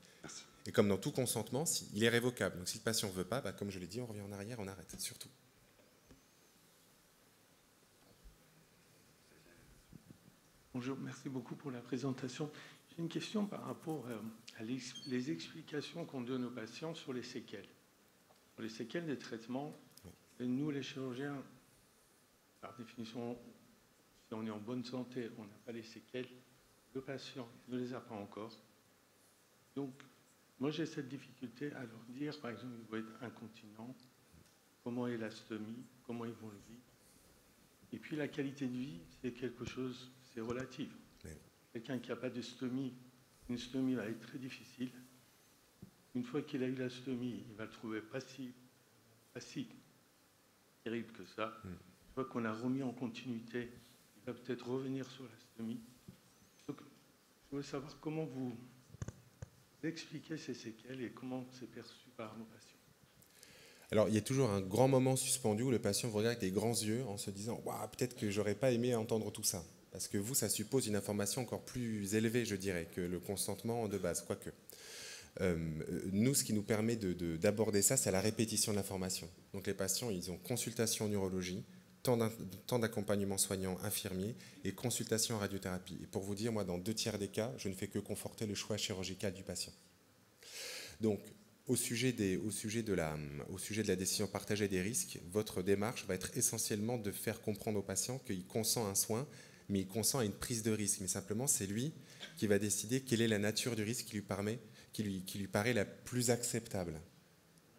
Et comme dans tout consentement, il est révocable. Donc si le patient ne veut pas, comme je l'ai dit, on revient en arrière, on arrête, surtout. Bonjour, merci beaucoup pour la présentation. J'ai une question par rapport à les explications qu'on donne aux patients sur les séquelles. Pour les séquelles des traitements, nous les chirurgiens, par définition, si on est en bonne santé, on n'a pas les séquelles, le patient ne les a pas encore. Donc, moi j'ai cette difficulté à leur dire, par exemple, il doit être incontinent, comment est la stomie, comment ils vont le vivre. Et puis la qualité de vie, c'est quelque chose, c'est relatif. Quelqu'un qui n'a pas de stomie, une stomie va être très difficile. Une fois qu'il a eu la stomie, il va le trouver pas si terrible que ça. Une fois qu'on a remis en continuité, il va peut-être revenir sur la stomie. Donc, je veux savoir comment vous expliquez ces séquelles et comment c'est perçu par nos patients. Alors, il y a toujours un grand moment suspendu où le patient vous regarde avec des grands yeux en se disant « Waouh, peut-être que j'aurais pas aimé entendre tout ça ». Parce que vous, ça suppose une information encore plus élevée, je dirais, que le consentement de base, quoique. Nous, ce qui nous permet d'aborder ça, c'est la répétition de l'information. Donc les patients, ils ont consultation en urologie, temps d'accompagnement soignant infirmier et consultation en radiothérapie. Et pour vous dire, moi, dans 2/3 des cas, je ne fais que conforter le choix chirurgical du patient. Donc, au sujet de la décision partagée des risques, votre démarche va être essentiellement de faire comprendre au patient qu'il consent à un soin, mais il consent à une prise de risque. Mais simplement, c'est lui qui va décider quelle est la nature du risque qui lui paraît la plus acceptable.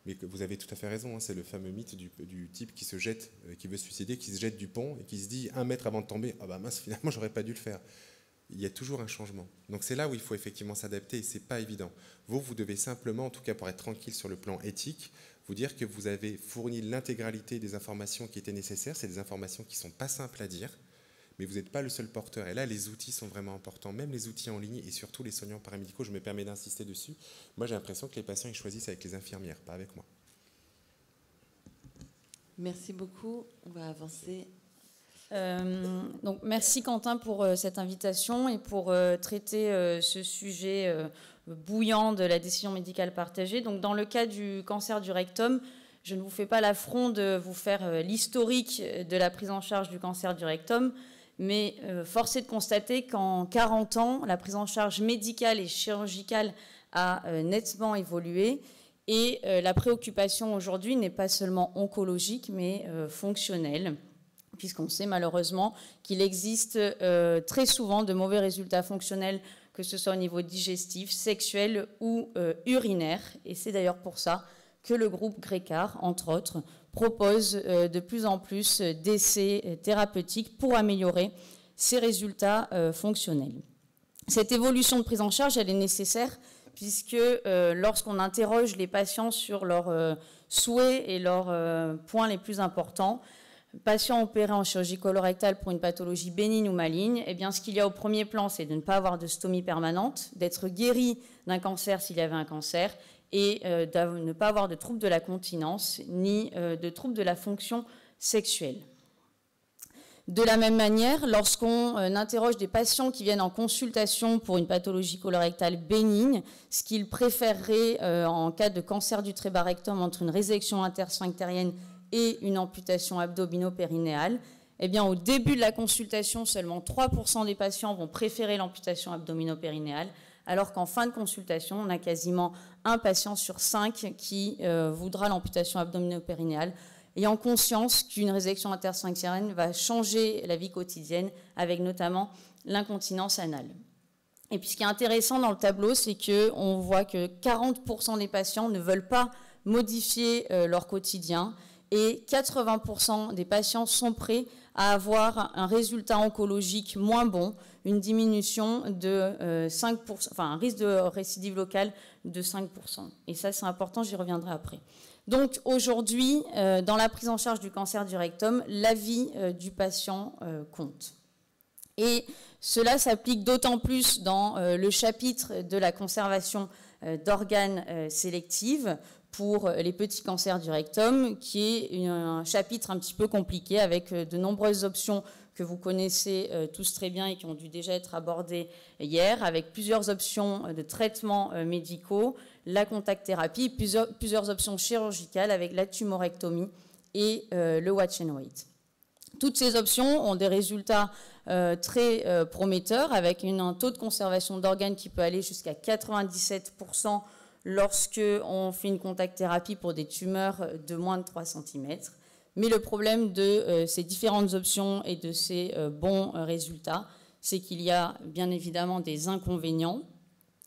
Mais vous avez tout à fait raison, c'est le fameux mythe du type qui se jette, qui veut se suicider, qui se jette du pont et qui se dit 1 mètre avant de tomber, ah bah mince, finalement j'aurais pas dû le faire. Il y a toujours un changement. Donc c'est là où il faut effectivement s'adapter et c'est pas évident. Vous devez simplement, en tout cas pour être tranquille sur le plan éthique, vous dire que vous avez fourni l'intégralité des informations qui étaient nécessaires. C'est des informations qui sont pas simples à dire, mais vous n'êtes pas le seul porteur. Et là, les outils sont vraiment importants, même les outils en ligne et surtout les soignants paramédicaux. Je me permets d'insister dessus. Moi, j'ai l'impression que les patients ils choisissent avec les infirmières, pas avec moi. Merci beaucoup. On va avancer. Donc, merci Quentin pour cette invitation et pour traiter ce sujet bouillant de la décision médicale partagée. Donc, dans le cas du cancer du rectum, je ne vous fais pas l'affront de vous faire l'historique de la prise en charge du cancer du rectum, mais force est de constater qu'en 40 ans, la prise en charge médicale et chirurgicale a nettement évolué et la préoccupation aujourd'hui n'est pas seulement oncologique, mais fonctionnelle, puisqu'on sait malheureusement qu'il existe très souvent de mauvais résultats fonctionnels, que ce soit au niveau digestif, sexuel ou urinaire. Et c'est d'ailleurs pour ça que le groupe Grécard, entre autres, propose de plus en plus d'essais thérapeutiques pour améliorer ces résultats fonctionnels. Cette évolution de prise en charge, elle est nécessaire puisque lorsqu'on interroge les patients sur leurs souhaits et leurs points les plus importants, patient opéré en chirurgie colorectale pour une pathologie bénigne ou maligne, eh bien, ce qu'il y a au premier plan, c'est de ne pas avoir de stomie permanente, d'être guéri d'un cancer s'il y avait un cancer, et de ne pas avoir de troubles de la continence ni de troubles de la fonction sexuelle. De la même manière, lorsqu'on interroge des patients qui viennent en consultation pour une pathologie colorectale bénigne, ce qu'ils préféreraient en cas de cancer du trébarectum entre une résection intersphinctérienne et une amputation abdominopérinéale, eh bien, au début de la consultation, seulement 3% des patients vont préférer l'amputation abdominopérinéale, alors qu'en fin de consultation, on a quasiment un patient sur 5 qui voudra l'amputation abdominopérinéale, ayant conscience qu'une résection intersphinctérienne va changer la vie quotidienne, avec notamment l'incontinence anale. Et puis ce qui est intéressant dans le tableau, c'est qu'on voit que 40% des patients ne veulent pas modifier leur quotidien, et 80% des patients sont prêts à avoir un résultat oncologique moins bon, une diminution de 5%, enfin un risque de récidive locale de 5%. Et ça, c'est important, j'y reviendrai après. Donc aujourd'hui, dans la prise en charge du cancer du rectum, l'avis du patient compte. Et cela s'applique d'autant plus dans le chapitre de la conservation d'organes sélectifs pour les petits cancers du rectum, qui est un chapitre un petit peu compliqué avec de nombreuses options que vous connaissez tous très bien et qui ont dû déjà être abordées hier, avec plusieurs options de traitements médicaux, la contact-thérapie, plusieurs options chirurgicales avec la tumorectomie et le watch and wait. Toutes ces options ont des résultats très prometteurs, avec un taux de conservation d'organes qui peut aller jusqu'à 97% lorsqu'on fait une contact-thérapie pour des tumeurs de moins de 3 cm. Mais le problème de ces différentes options et de ces bons résultats, c'est qu'il y a bien évidemment des inconvénients.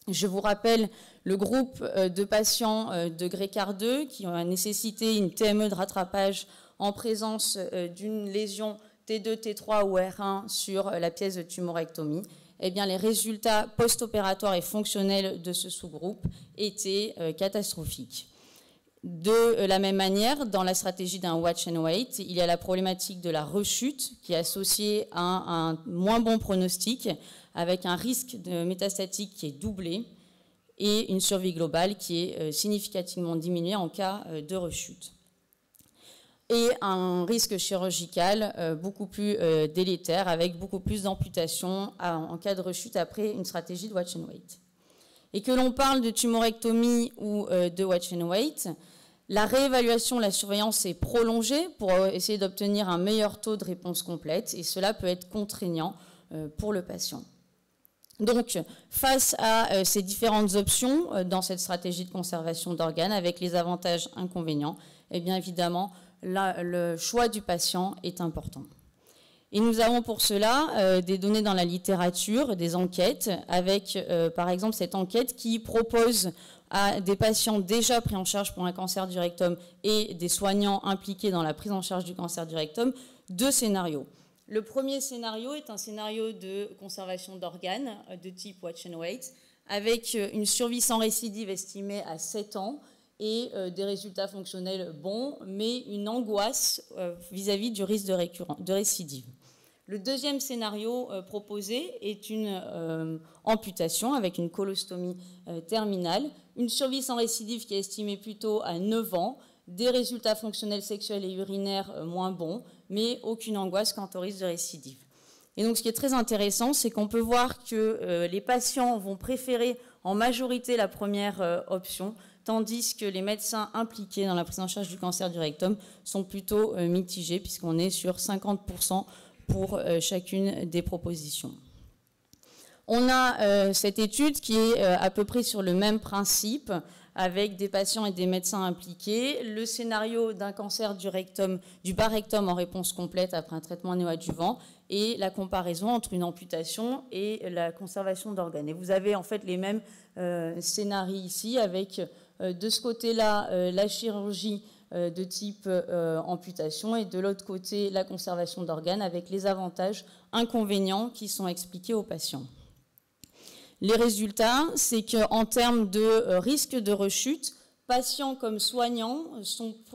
Je vous rappelle le groupe de patients de Grey-Card 2 qui ont nécessité une TME de rattrapage en présence d'une lésion T2, T3 ou R1 sur la pièce de tumorectomie. Eh bien, les résultats post-opératoires et fonctionnels de ce sous-groupe étaient catastrophiques. De la même manière, dans la stratégie d'un watch and wait, il y a la problématique de la rechute qui est associée à un moins bon pronostic avec un risque de métastatique qui est doublé et une survie globale qui est significativement diminuée en cas de rechute. Et un risque chirurgical beaucoup plus délétère avec beaucoup plus d'amputations en cas de rechute après une stratégie de watch and wait. Et que l'on parle de tumorectomie ou de watch and wait, la réévaluation de la surveillance est prolongée pour essayer d'obtenir un meilleur taux de réponse complète et cela peut être contraignant pour le patient. Donc, face à ces différentes options dans cette stratégie de conservation d'organes avec les avantages et inconvénients, eh bien évidemment, le choix du patient est important. Et nous avons pour cela des données dans la littérature, des enquêtes, avec par exemple cette enquête qui propose à des patients déjà pris en charge pour un cancer du rectum et des soignants impliqués dans la prise en charge du cancer du rectum, 2 scénarios. Le premier scénario est un scénario de conservation d'organes de type watch and wait, avec une survie sans récidive estimée à 7 ans et des résultats fonctionnels bons, mais une angoisse vis-à-vis du risque de récidive. Le deuxième scénario proposé est une amputation avec une colostomie terminale, une survie sans récidive qui est estimée plutôt à 9 ans, des résultats fonctionnels sexuels et urinaires moins bons, mais aucune angoisse quant au risque de récidive. Et donc ce qui est très intéressant, c'est qu'on peut voir que les patients vont préférer en majorité la première option, tandis que les médecins impliqués dans la prise en charge du cancer du rectum sont plutôt mitigés, puisqu'on est sur 50% pour chacune des propositions. On a cette étude qui est à peu près sur le même principe, avec des patients et des médecins impliqués, le scénario d'un cancer du rectum, du bas rectum en réponse complète après un traitement néoadjuvant, et la comparaison entre une amputation et la conservation d'organes. Et vous avez en fait les mêmes scénarios ici, avec de ce côté-là la chirurgie de type amputation et de l'autre côté la conservation d'organes avec les avantages, inconvénients qui sont expliqués aux patients. Les résultats, c'est qu'en termes de risque de rechute, patients comme soignants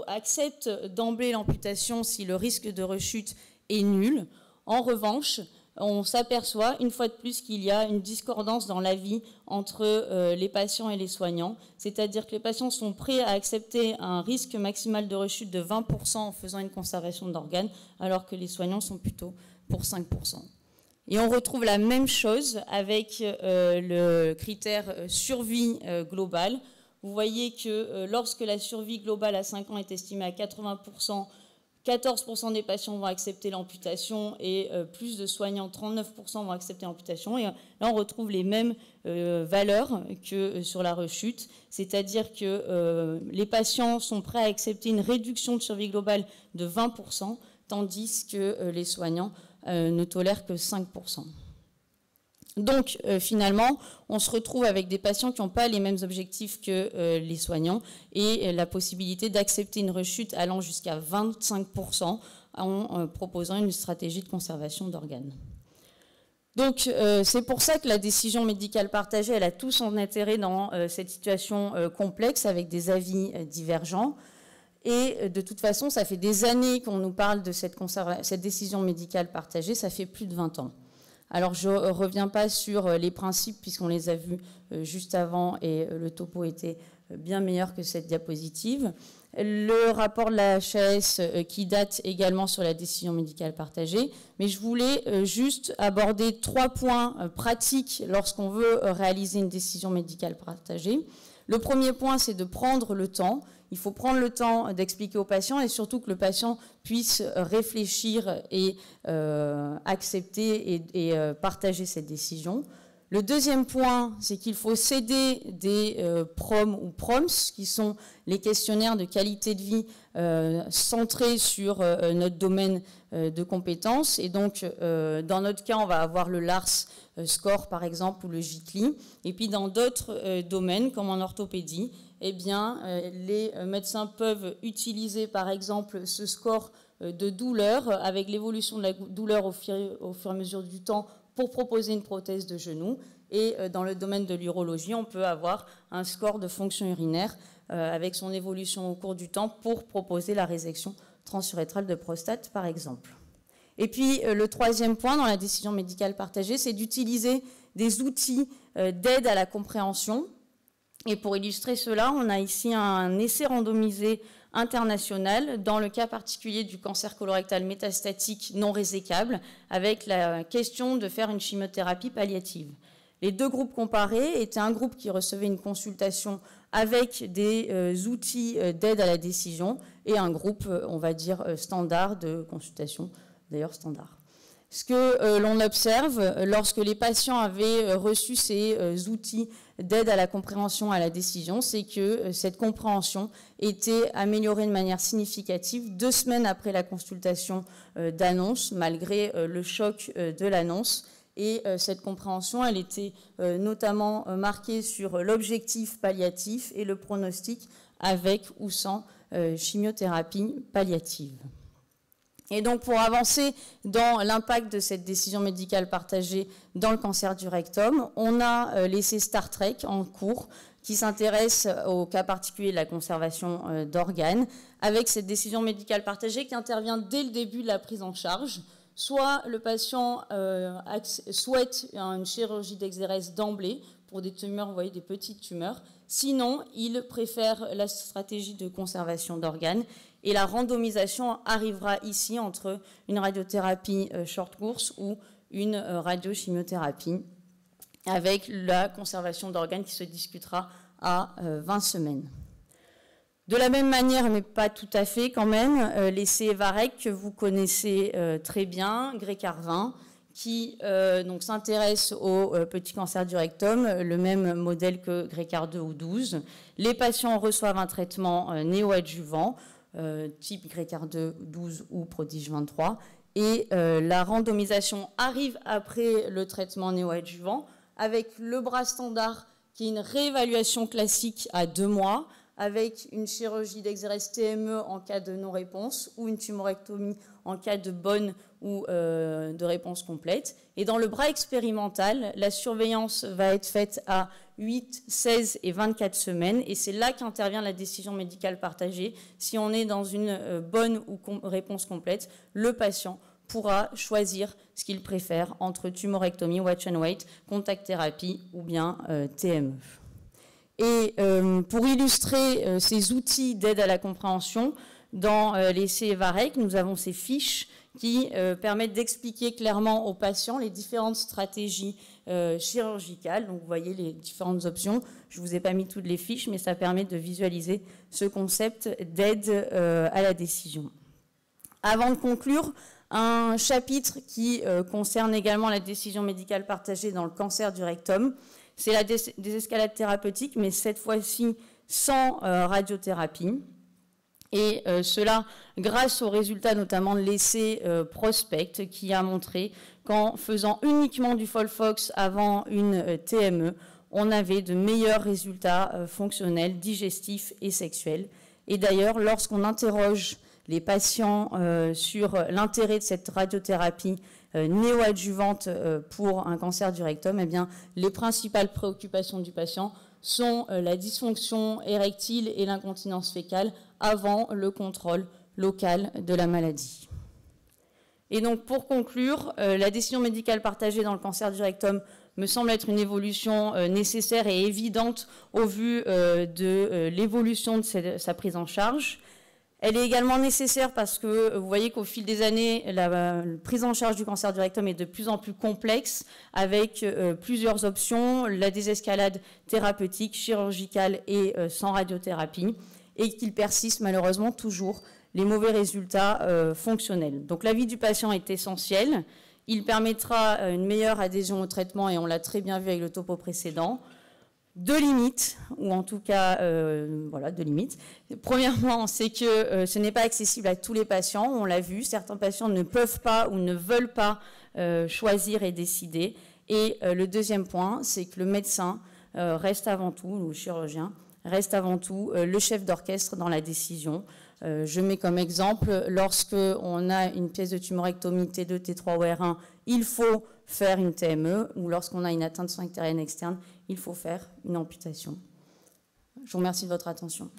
acceptent d'emblée l'amputation si le risque de rechute est nul. En revanche, on s'aperçoit une fois de plus qu'il y a une discordance dans l'avis entre les patients et les soignants. C'est-à-dire que les patients sont prêts à accepter un risque maximal de rechute de 20% en faisant une conservation d'organes, alors que les soignants sont plutôt pour 5%. Et on retrouve la même chose avec le critère survie globale. Vous voyez que lorsque la survie globale à 5 ans est estimée à 80%, 14% des patients vont accepter l'amputation et plus de soignants, 39% vont accepter l'amputation. Et là, on retrouve les mêmes valeurs que sur la rechute, c'est-à-dire que les patients sont prêts à accepter une réduction de survie globale de 20%, tandis que les soignants ne tolèrent que 5%. Donc, finalement, on se retrouve avec des patients qui n'ont pas les mêmes objectifs que les soignants et la possibilité d'accepter une rechute allant jusqu'à 25% en proposant une stratégie de conservation d'organes. Donc, c'est pour ça que la décision médicale partagée, elle a tout son intérêt dans cette situation complexe avec des avis divergents. Et de toute façon, ça fait des années qu'on nous parle de cette décision médicale partagée, ça fait plus de 20 ans. Alors, je ne reviens pas sur les principes, puisqu'on les a vus juste avant, et le topo était bien meilleur que cette diapositive. Le rapport de la HAS qui date également sur la décision médicale partagée, mais je voulais juste aborder 3 points pratiques lorsqu'on veut réaliser une décision médicale partagée. Le premier point, c'est de prendre le temps. Il faut prendre le temps d'expliquer au patient et surtout que le patient puisse réfléchir et accepter et partager cette décision. Le deuxième point, c'est qu'il faut céder des PROM ou PROMS, qui sont les questionnaires de qualité de vie centrés sur notre domaine de compétences. Et donc, dans notre cas, on va avoir le LARS score, par exemple, ou le GICLI. Et puis, dans d'autres domaines, comme en orthopédie, eh bien, les médecins peuvent utiliser, par exemple, ce score de douleur avec l'évolution de la douleur au fur et à mesure du temps pour proposer une prothèse de genou. Et dans le domaine de l'urologie, on peut avoir un score de fonction urinaire avec son évolution au cours du temps pour proposer la résection transurétrale de prostate, par exemple. Et puis, le troisième point dans la décision médicale partagée, c'est d'utiliser des outils d'aide à la compréhension. Et pour illustrer cela, on a ici un essai randomisé international dans le cas particulier du cancer colorectal métastatique non résécable avec la question de faire une chimiothérapie palliative. Les 2 groupes comparés étaient un groupe qui recevait une consultation avec des outils d'aide à la décision et un groupe, on va dire, standard de consultation, d'ailleurs standard. Ce que l'on observe lorsque les patients avaient reçu ces outils d'aide à la compréhension à la décision, c'est que cette compréhension était améliorée de manière significative 2 semaines après la consultation d'annonce, malgré le choc de l'annonce. Et cette compréhension, elle était notamment marquée sur l'objectif palliatif et le pronostic avec ou sans chimiothérapie palliative. Et donc, pour avancer dans l'impact de cette décision médicale partagée dans le cancer du rectum, on a l'essai Star Trek en cours qui s'intéresse au cas particulier de la conservation d'organes, avec cette décision médicale partagée qui intervient dès le début de la prise en charge. Soit le patient souhaite une chirurgie d'exérèse d'emblée pour des tumeurs, vous voyez, des petites tumeurs. Sinon, il préfère la stratégie de conservation d'organes. Et la randomisation arrivera ici entre une radiothérapie short course ou une radiochimiothérapie avec la conservation d'organes qui se discutera à 20 semaines. De la même manière, mais pas tout à fait quand même, l'essai VAREC que vous connaissez très bien, GRECAR 20, qui s'intéresse au petit cancer du rectum, le même modèle que GRECAR 2 ou 12. Les patients reçoivent un traitement néoadjuvant, type GRECAR 2, 12 ou Prodige 23, et la randomisation arrive après le traitement néoadjuvant avec le bras standard qui est une réévaluation classique à 2 mois, avec une chirurgie d'exérèse TME en cas de non-réponse ou une tumorectomie en cas de bonne ou de réponse complète. Et dans le bras expérimental, la surveillance va être faite à 8, 16 et 24 semaines. Et c'est là qu'intervient la décision médicale partagée. Si on est dans une bonne ou réponse complète, le patient pourra choisir ce qu'il préfère entre tumorectomie, watch and wait, contact thérapie ou bien TME. Et pour illustrer ces outils d'aide à la compréhension, dans les CEVAREC, nous avons ces fiches qui permettent d'expliquer clairement aux patients les différentes stratégies chirurgicales. Donc vous voyez les différentes options. Je ne vous ai pas mis toutes les fiches, mais ça permet de visualiser ce concept d'aide à la décision. Avant de conclure, un chapitre qui concerne également la décision médicale partagée dans le cancer du rectum. C'est la désescalade thérapeutique, mais cette fois-ci sans radiothérapie. Et cela grâce aux résultats notamment de l'essai Prospect qui a montré qu'en faisant uniquement du FOLFOX avant une TME, on avait de meilleurs résultats fonctionnels, digestifs et sexuels. Et d'ailleurs, lorsqu'on interroge les patients sur l'intérêt de cette radiothérapie néoadjuvante pour un cancer du rectum, eh bien, les principales préoccupations du patient sont la dysfonction érectile et l'incontinence fécale avant le contrôle local de la maladie. Et donc, pour conclure, la décision médicale partagée dans le cancer du rectum me semble être une évolution nécessaire et évidente au vu de l'évolution de sa prise en charge. Elle est également nécessaire parce que vous voyez qu'au fil des années, la prise en charge du cancer du rectum est de plus en plus complexe avec plusieurs options, la désescalade thérapeutique, chirurgicale et sans radiothérapie, et qu'il persiste malheureusement toujours les mauvais résultats fonctionnels. Donc l'avis du patient est essentiel. Il permettra une meilleure adhésion au traitement, et on l'a très bien vu avec le topo précédent. Deux limites, ou en tout cas, voilà, deux limites. Premièrement, c'est que ce n'est pas accessible à tous les patients, on l'a vu, certains patients ne peuvent pas ou ne veulent pas choisir et décider. Et le deuxième point, c'est que le médecin reste avant tout, le chirurgien, reste avant tout le chef d'orchestre dans la décision. Je mets comme exemple, lorsqu'on a une pièce de tumorectomie T2, T3 ou R1, il faut faire une TME, ou lorsqu'on a une atteinte sphinctérienne externe, il faut faire une amputation. Je vous remercie de votre attention.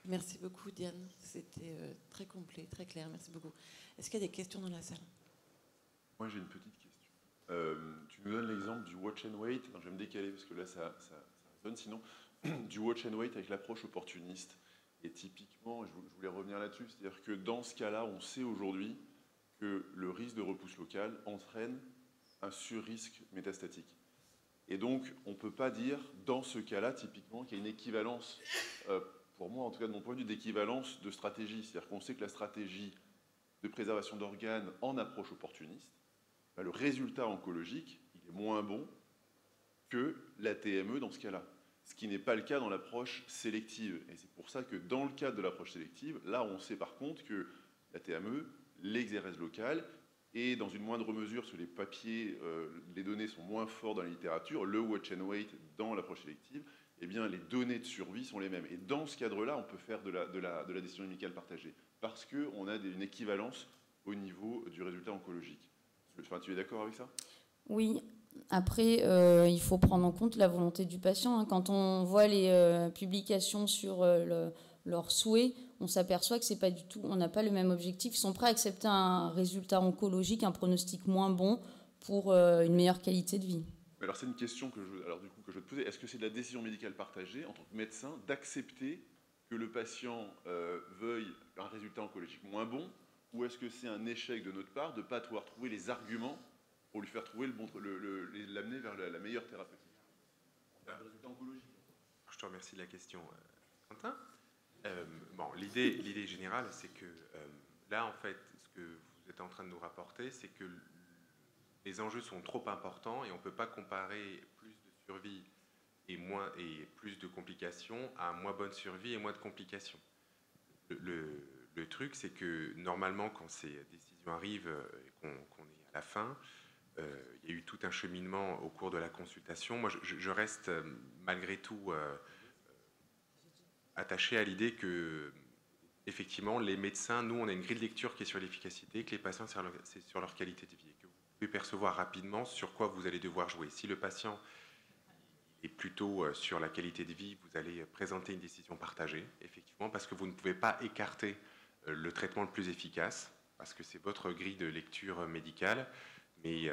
Merci beaucoup, Diane. C'était très complet, très clair. Merci beaucoup. Est-ce qu'il y a des questions dans la salle? Moi, j'ai une petite question. Tu nous donnes l'exemple du watch and wait. Alors, je vais me décaler parce que là, ça donne. Sinon, du watch and wait avec l'approche opportuniste. Et typiquement, je voulais revenir là-dessus, c'est-à-dire que dans ce cas-là, on sait aujourd'hui que le risque de repousse locale entraîne un sur-risque métastatique. Et donc, on ne peut pas dire, dans ce cas-là, typiquement, qu'il y a une équivalence, pour moi, en tout cas de mon point de vue, d'équivalence de stratégie. C'est-à-dire qu'on sait que la stratégie de préservation d'organes en approche opportuniste, le résultat oncologique, il est moins bon que la TME dans ce cas-là. Ce qui n'est pas le cas dans l'approche sélective. Et c'est pour ça que dans le cadre de l'approche sélective, là, on sait par contre que la TME, l'exérèse locale, et dans une moindre mesure, sur les papiers, les données sont moins fortes dans la littérature, le watch and wait dans l'approche sélective, eh bien, les données de survie sont les mêmes. Et dans ce cadre-là, on peut faire de la décision médicale partagée, parce qu'on a une équivalence au niveau du résultat oncologique. Enfin, tu es d'accord avec ça? Oui. Après, il faut prendre en compte la volonté du patient. Quand on voit les publications sur leurs souhaits, on s'aperçoit que c'est pas du tout, on n'a pas le même objectif. Ils sont prêts à accepter un résultat oncologique, un pronostic moins bon pour une meilleure qualité de vie. Alors c'est une question que je vais te poser. Est-ce que c'est de la décision médicale partagée en tant que médecin d'accepter que le patient veuille un résultat oncologique moins bon, ou est-ce que c'est un échec de notre part de ne pas pouvoir trouver les arguments pour lui faire trouver l'amener vers la meilleure thérapeutique? Je te remercie de la question, Quentin. Bon, l'idée générale, c'est que là, en fait, ce que vous êtes en train de nous rapporter, c'est que les enjeux sont trop importants et on ne peut pas comparer plus de survie et plus de complications à moins bonne survie et moins de complications. Le truc, c'est que normalement, quand ces décisions arrivent et qu'on est à la fin, il y a eu tout un cheminement au cours de la consultation. Moi, je reste malgré tout attaché à l'idée que, effectivement, les médecins, nous, on a une grille de lecture qui est sur l'efficacité, que les patients, c'est sur leur qualité de vie, et que vous pouvez percevoir rapidement sur quoi vous allez devoir jouer. Si le patient et plutôt sur la qualité de vie, vous allez présenter une décision partagée, effectivement, parce que vous ne pouvez pas écarter le traitement le plus efficace, parce que c'est votre grille de lecture médicale. Mais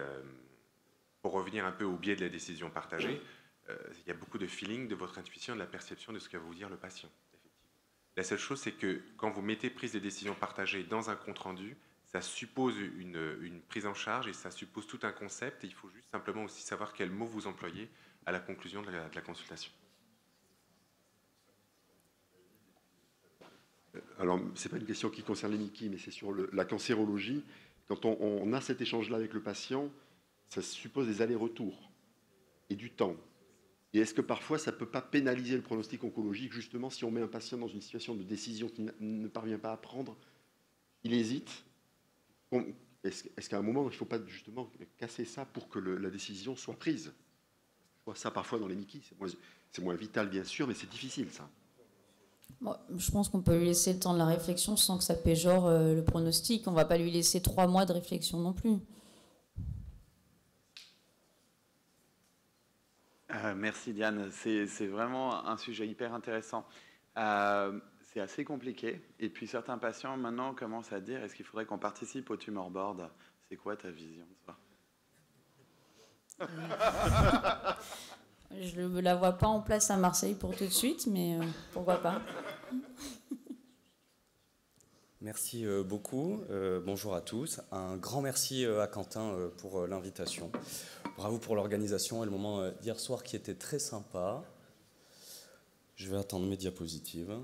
pour revenir un peu au biais de la décision partagée, il y a beaucoup de feeling, de votre intuition, de la perception de ce que va vous dire le patient. La seule chose, c'est que quand vous mettez prise de décision partagée dans un compte-rendu, ça suppose une prise en charge et ça suppose tout un concept. Et il faut juste simplement aussi savoir quels mots vous employez à la conclusion de la consultation. Alors, ce n'est pas une question qui concerne les MICI, mais c'est sur la cancérologie. Quand on a cet échange-là avec le patient, ça suppose des allers-retours et du temps. Et est-ce que parfois, ça ne peut pas pénaliser le pronostic oncologique, justement, si on met un patient dans une situation de décision qu'il ne parvient pas à prendre, il hésite? Est-ce qu'à un moment, il ne faut pas justement casser ça pour que la décision soit prise? Je vois ça parfois dans les MICI. C'est moins vital, bien sûr, mais c'est difficile, ça. Bon, je pense qu'on peut lui laisser le temps de la réflexion sans que ça péjore le pronostic. On ne va pas lui laisser 3 mois de réflexion non plus. Merci Diane, c'est vraiment un sujet hyper intéressant. C'est assez compliqué. Et puis certains patients maintenant commencent à dire, est-ce qu'il faudrait qu'on participe au tumor board? C'est quoi ta vision de ça? Je ne la vois pas en place à Marseille pour tout de suite, mais pourquoi pas. Merci beaucoup. Bonjour à tous. Un grand merci à Quentin pour l'invitation. Bravo pour l'organisation et le moment d'hier soir qui était très sympa. Je vais attendre mes diapositives.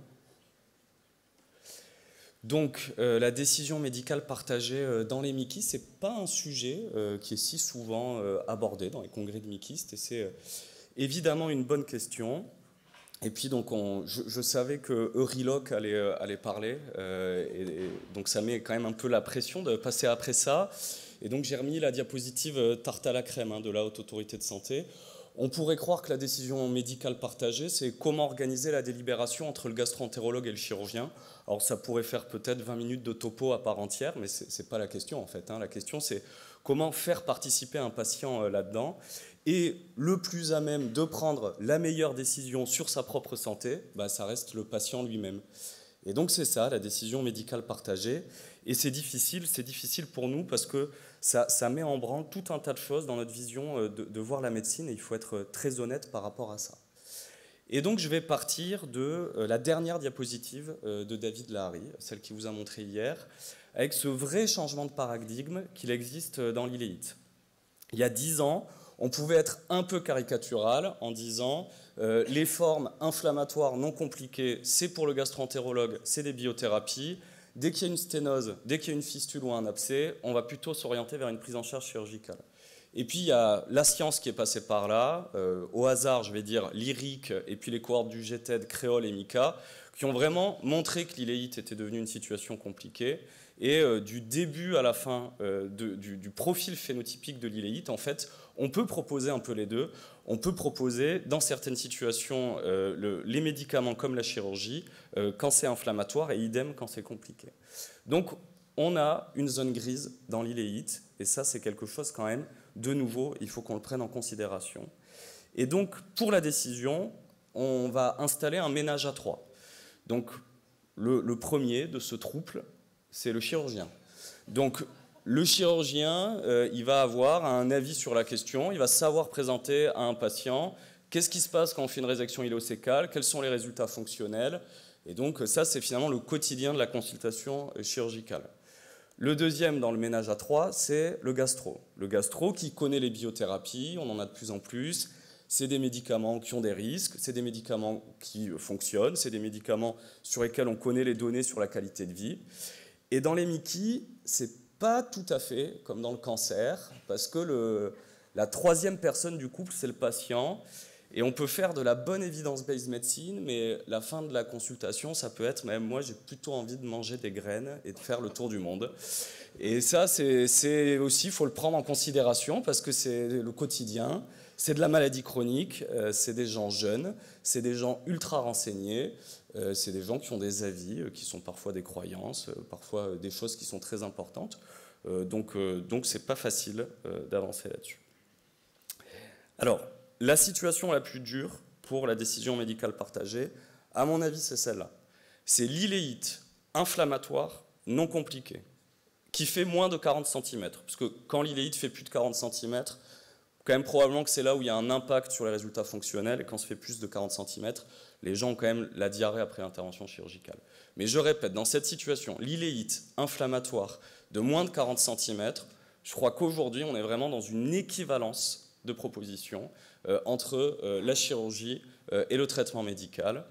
Donc, la décision médicale partagée dans les MICIStes, ce n'est pas un sujet qui est si souvent abordé dans les congrès de MICIStes, et c'est évidemment une bonne question. Et puis, donc, je savais que Euriloc allait parler, et donc ça met quand même un peu la pression de passer après ça. Et donc, j'ai remis la diapositive tarte à la crème de la Haute Autorité de Santé. On pourrait croire que la décision médicale partagée, c'est comment organiser la délibération entre le gastro-entérologue et le chirurgien. Alors, ça pourrait faire peut-être 20 minutes de topo à part entière, mais ce n'est pas la question, en fait. La question, c'est comment faire participer un patient là-dedans. Et le plus à même de prendre la meilleure décision sur sa propre santé, ça reste le patient lui-même. Et donc, c'est ça, la décision médicale partagée. Et c'est difficile pour nous parce que ça met en branle tout un tas de choses dans notre vision de voir la médecine, et il faut être très honnête par rapport à ça. Et donc, je vais partir de la dernière diapositive de David Lahari, celle qu'il vous a montrée hier, avec ce vrai changement de paradigme qu'il existe dans l'iléite. Il y a 10 ans, on pouvait être un peu caricatural en disant les formes inflammatoires non compliquées, c'est pour le gastro-entérologue, c'est des biothérapies. Dès qu'il y a une sténose, dès qu'il y a une fistule ou un abcès, on va plutôt s'orienter vers une prise en charge chirurgicale. Et puis, il y a la science qui est passée par là, au hasard, je vais dire, l'IRIC et puis les cohortes du GTED, Créole et MICA, qui ont vraiment montré que l'iléite était devenue une situation compliquée. Et du début à la fin du profil phénotypique de l'iléite, en fait, on peut proposer un peu les deux. On peut proposer, dans certaines situations, les médicaments comme la chirurgie, quand c'est inflammatoire, et idem quand c'est compliqué. Donc, on a une zone grise dans l'iléite, et ça, c'est quelque chose quand même de nouveau, il faut qu'on le prenne en considération. Et donc, pour la décision, on va installer un ménage à 3. Donc, le premier de ce trouble, c'est le chirurgien. Donc, le chirurgien, il va avoir un avis sur la question, il va savoir présenter à un patient qu'est-ce qui se passe quand on fait une résection iléocécale, quels sont les résultats fonctionnels. Et donc, ça, c'est finalement le quotidien de la consultation chirurgicale. Le deuxième dans le ménage à 3, c'est le gastro. Le gastro qui connaît les biothérapies, on en a de plus en plus. C'est des médicaments qui ont des risques, c'est des médicaments qui fonctionnent, c'est des médicaments sur lesquels on connaît les données sur la qualité de vie. Et dans les MICI, c'est pas tout à fait comme dans le cancer, parce que la troisième personne du couple, c'est le patient. Et on peut faire de la bonne evidence-based medicine, mais la fin de la consultation, ça peut être, même moi, j'ai plutôt envie de manger des graines et de faire le tour du monde. Et ça, c'est aussi, il faut le prendre en considération, parce que c'est le quotidien, c'est de la maladie chronique, c'est des gens jeunes, c'est des gens ultra renseignés, c'est des gens qui ont des avis, qui sont parfois des croyances, parfois des choses qui sont très importantes. Donc c'est pas facile d'avancer là-dessus. Alors, la situation la plus dure pour la décision médicale partagée, à mon avis, c'est celle-là. C'est l'iléite inflammatoire non compliqué, qui fait moins de 40 cm. Parce que quand l'iléite fait plus de 40 cm, quand même probablement que c'est là où il y a un impact sur les résultats fonctionnels, et quand ça fait plus de 40 cm, les gens ont quand même la diarrhée après intervention chirurgicale. Mais je répète, dans cette situation, l'iléite inflammatoire de moins de 40 cm, je crois qu'aujourd'hui, on est vraiment dans une équivalence de propositions entre la chirurgie et le traitement médical.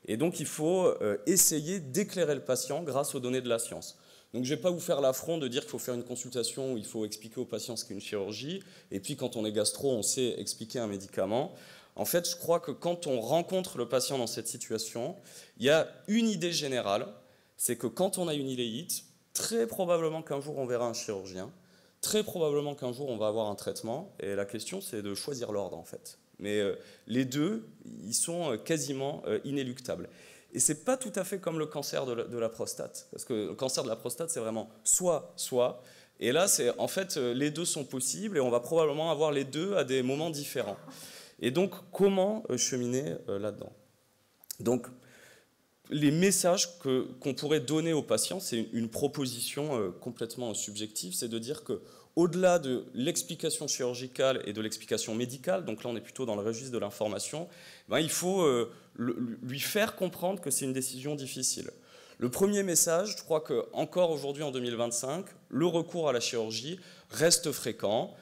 Et donc, il faut essayer d'éclairer le patient grâce aux données de la science. Donc, je ne vais pas vous faire l'affront de dire qu'il faut faire une consultation où il faut expliquer au patient ce qu'est une chirurgie, et puis quand on est gastro, on sait expliquer un médicament. En fait, je crois que quand on rencontre le patient dans cette situation, il y a une idée générale, c'est que quand on a une iléite, très probablement qu'un jour on verra un chirurgien, très probablement qu'un jour on va avoir un traitement, et la question c'est de choisir l'ordre en fait. Mais les deux, ils sont quasiment inéluctables. Et ce n'est pas tout à fait comme le cancer de la prostate, parce que le cancer de la prostate, c'est vraiment soit, et là, en fait, les deux sont possibles, et on va probablement avoir les deux à des moments différents. Et donc, comment cheminer là-dedans? Donc, les messages qu'on pourrait donner aux patients, c'est une proposition complètement subjective, c'est de dire que au-delà de l'explication chirurgicale et de l'explication médicale, donc là on est plutôt dans le registre de l'information, il faut lui faire comprendre que c'est une décision difficile. Le premier message, je crois qu'encore aujourd'hui en 2025, le recours à la chirurgie reste fréquent.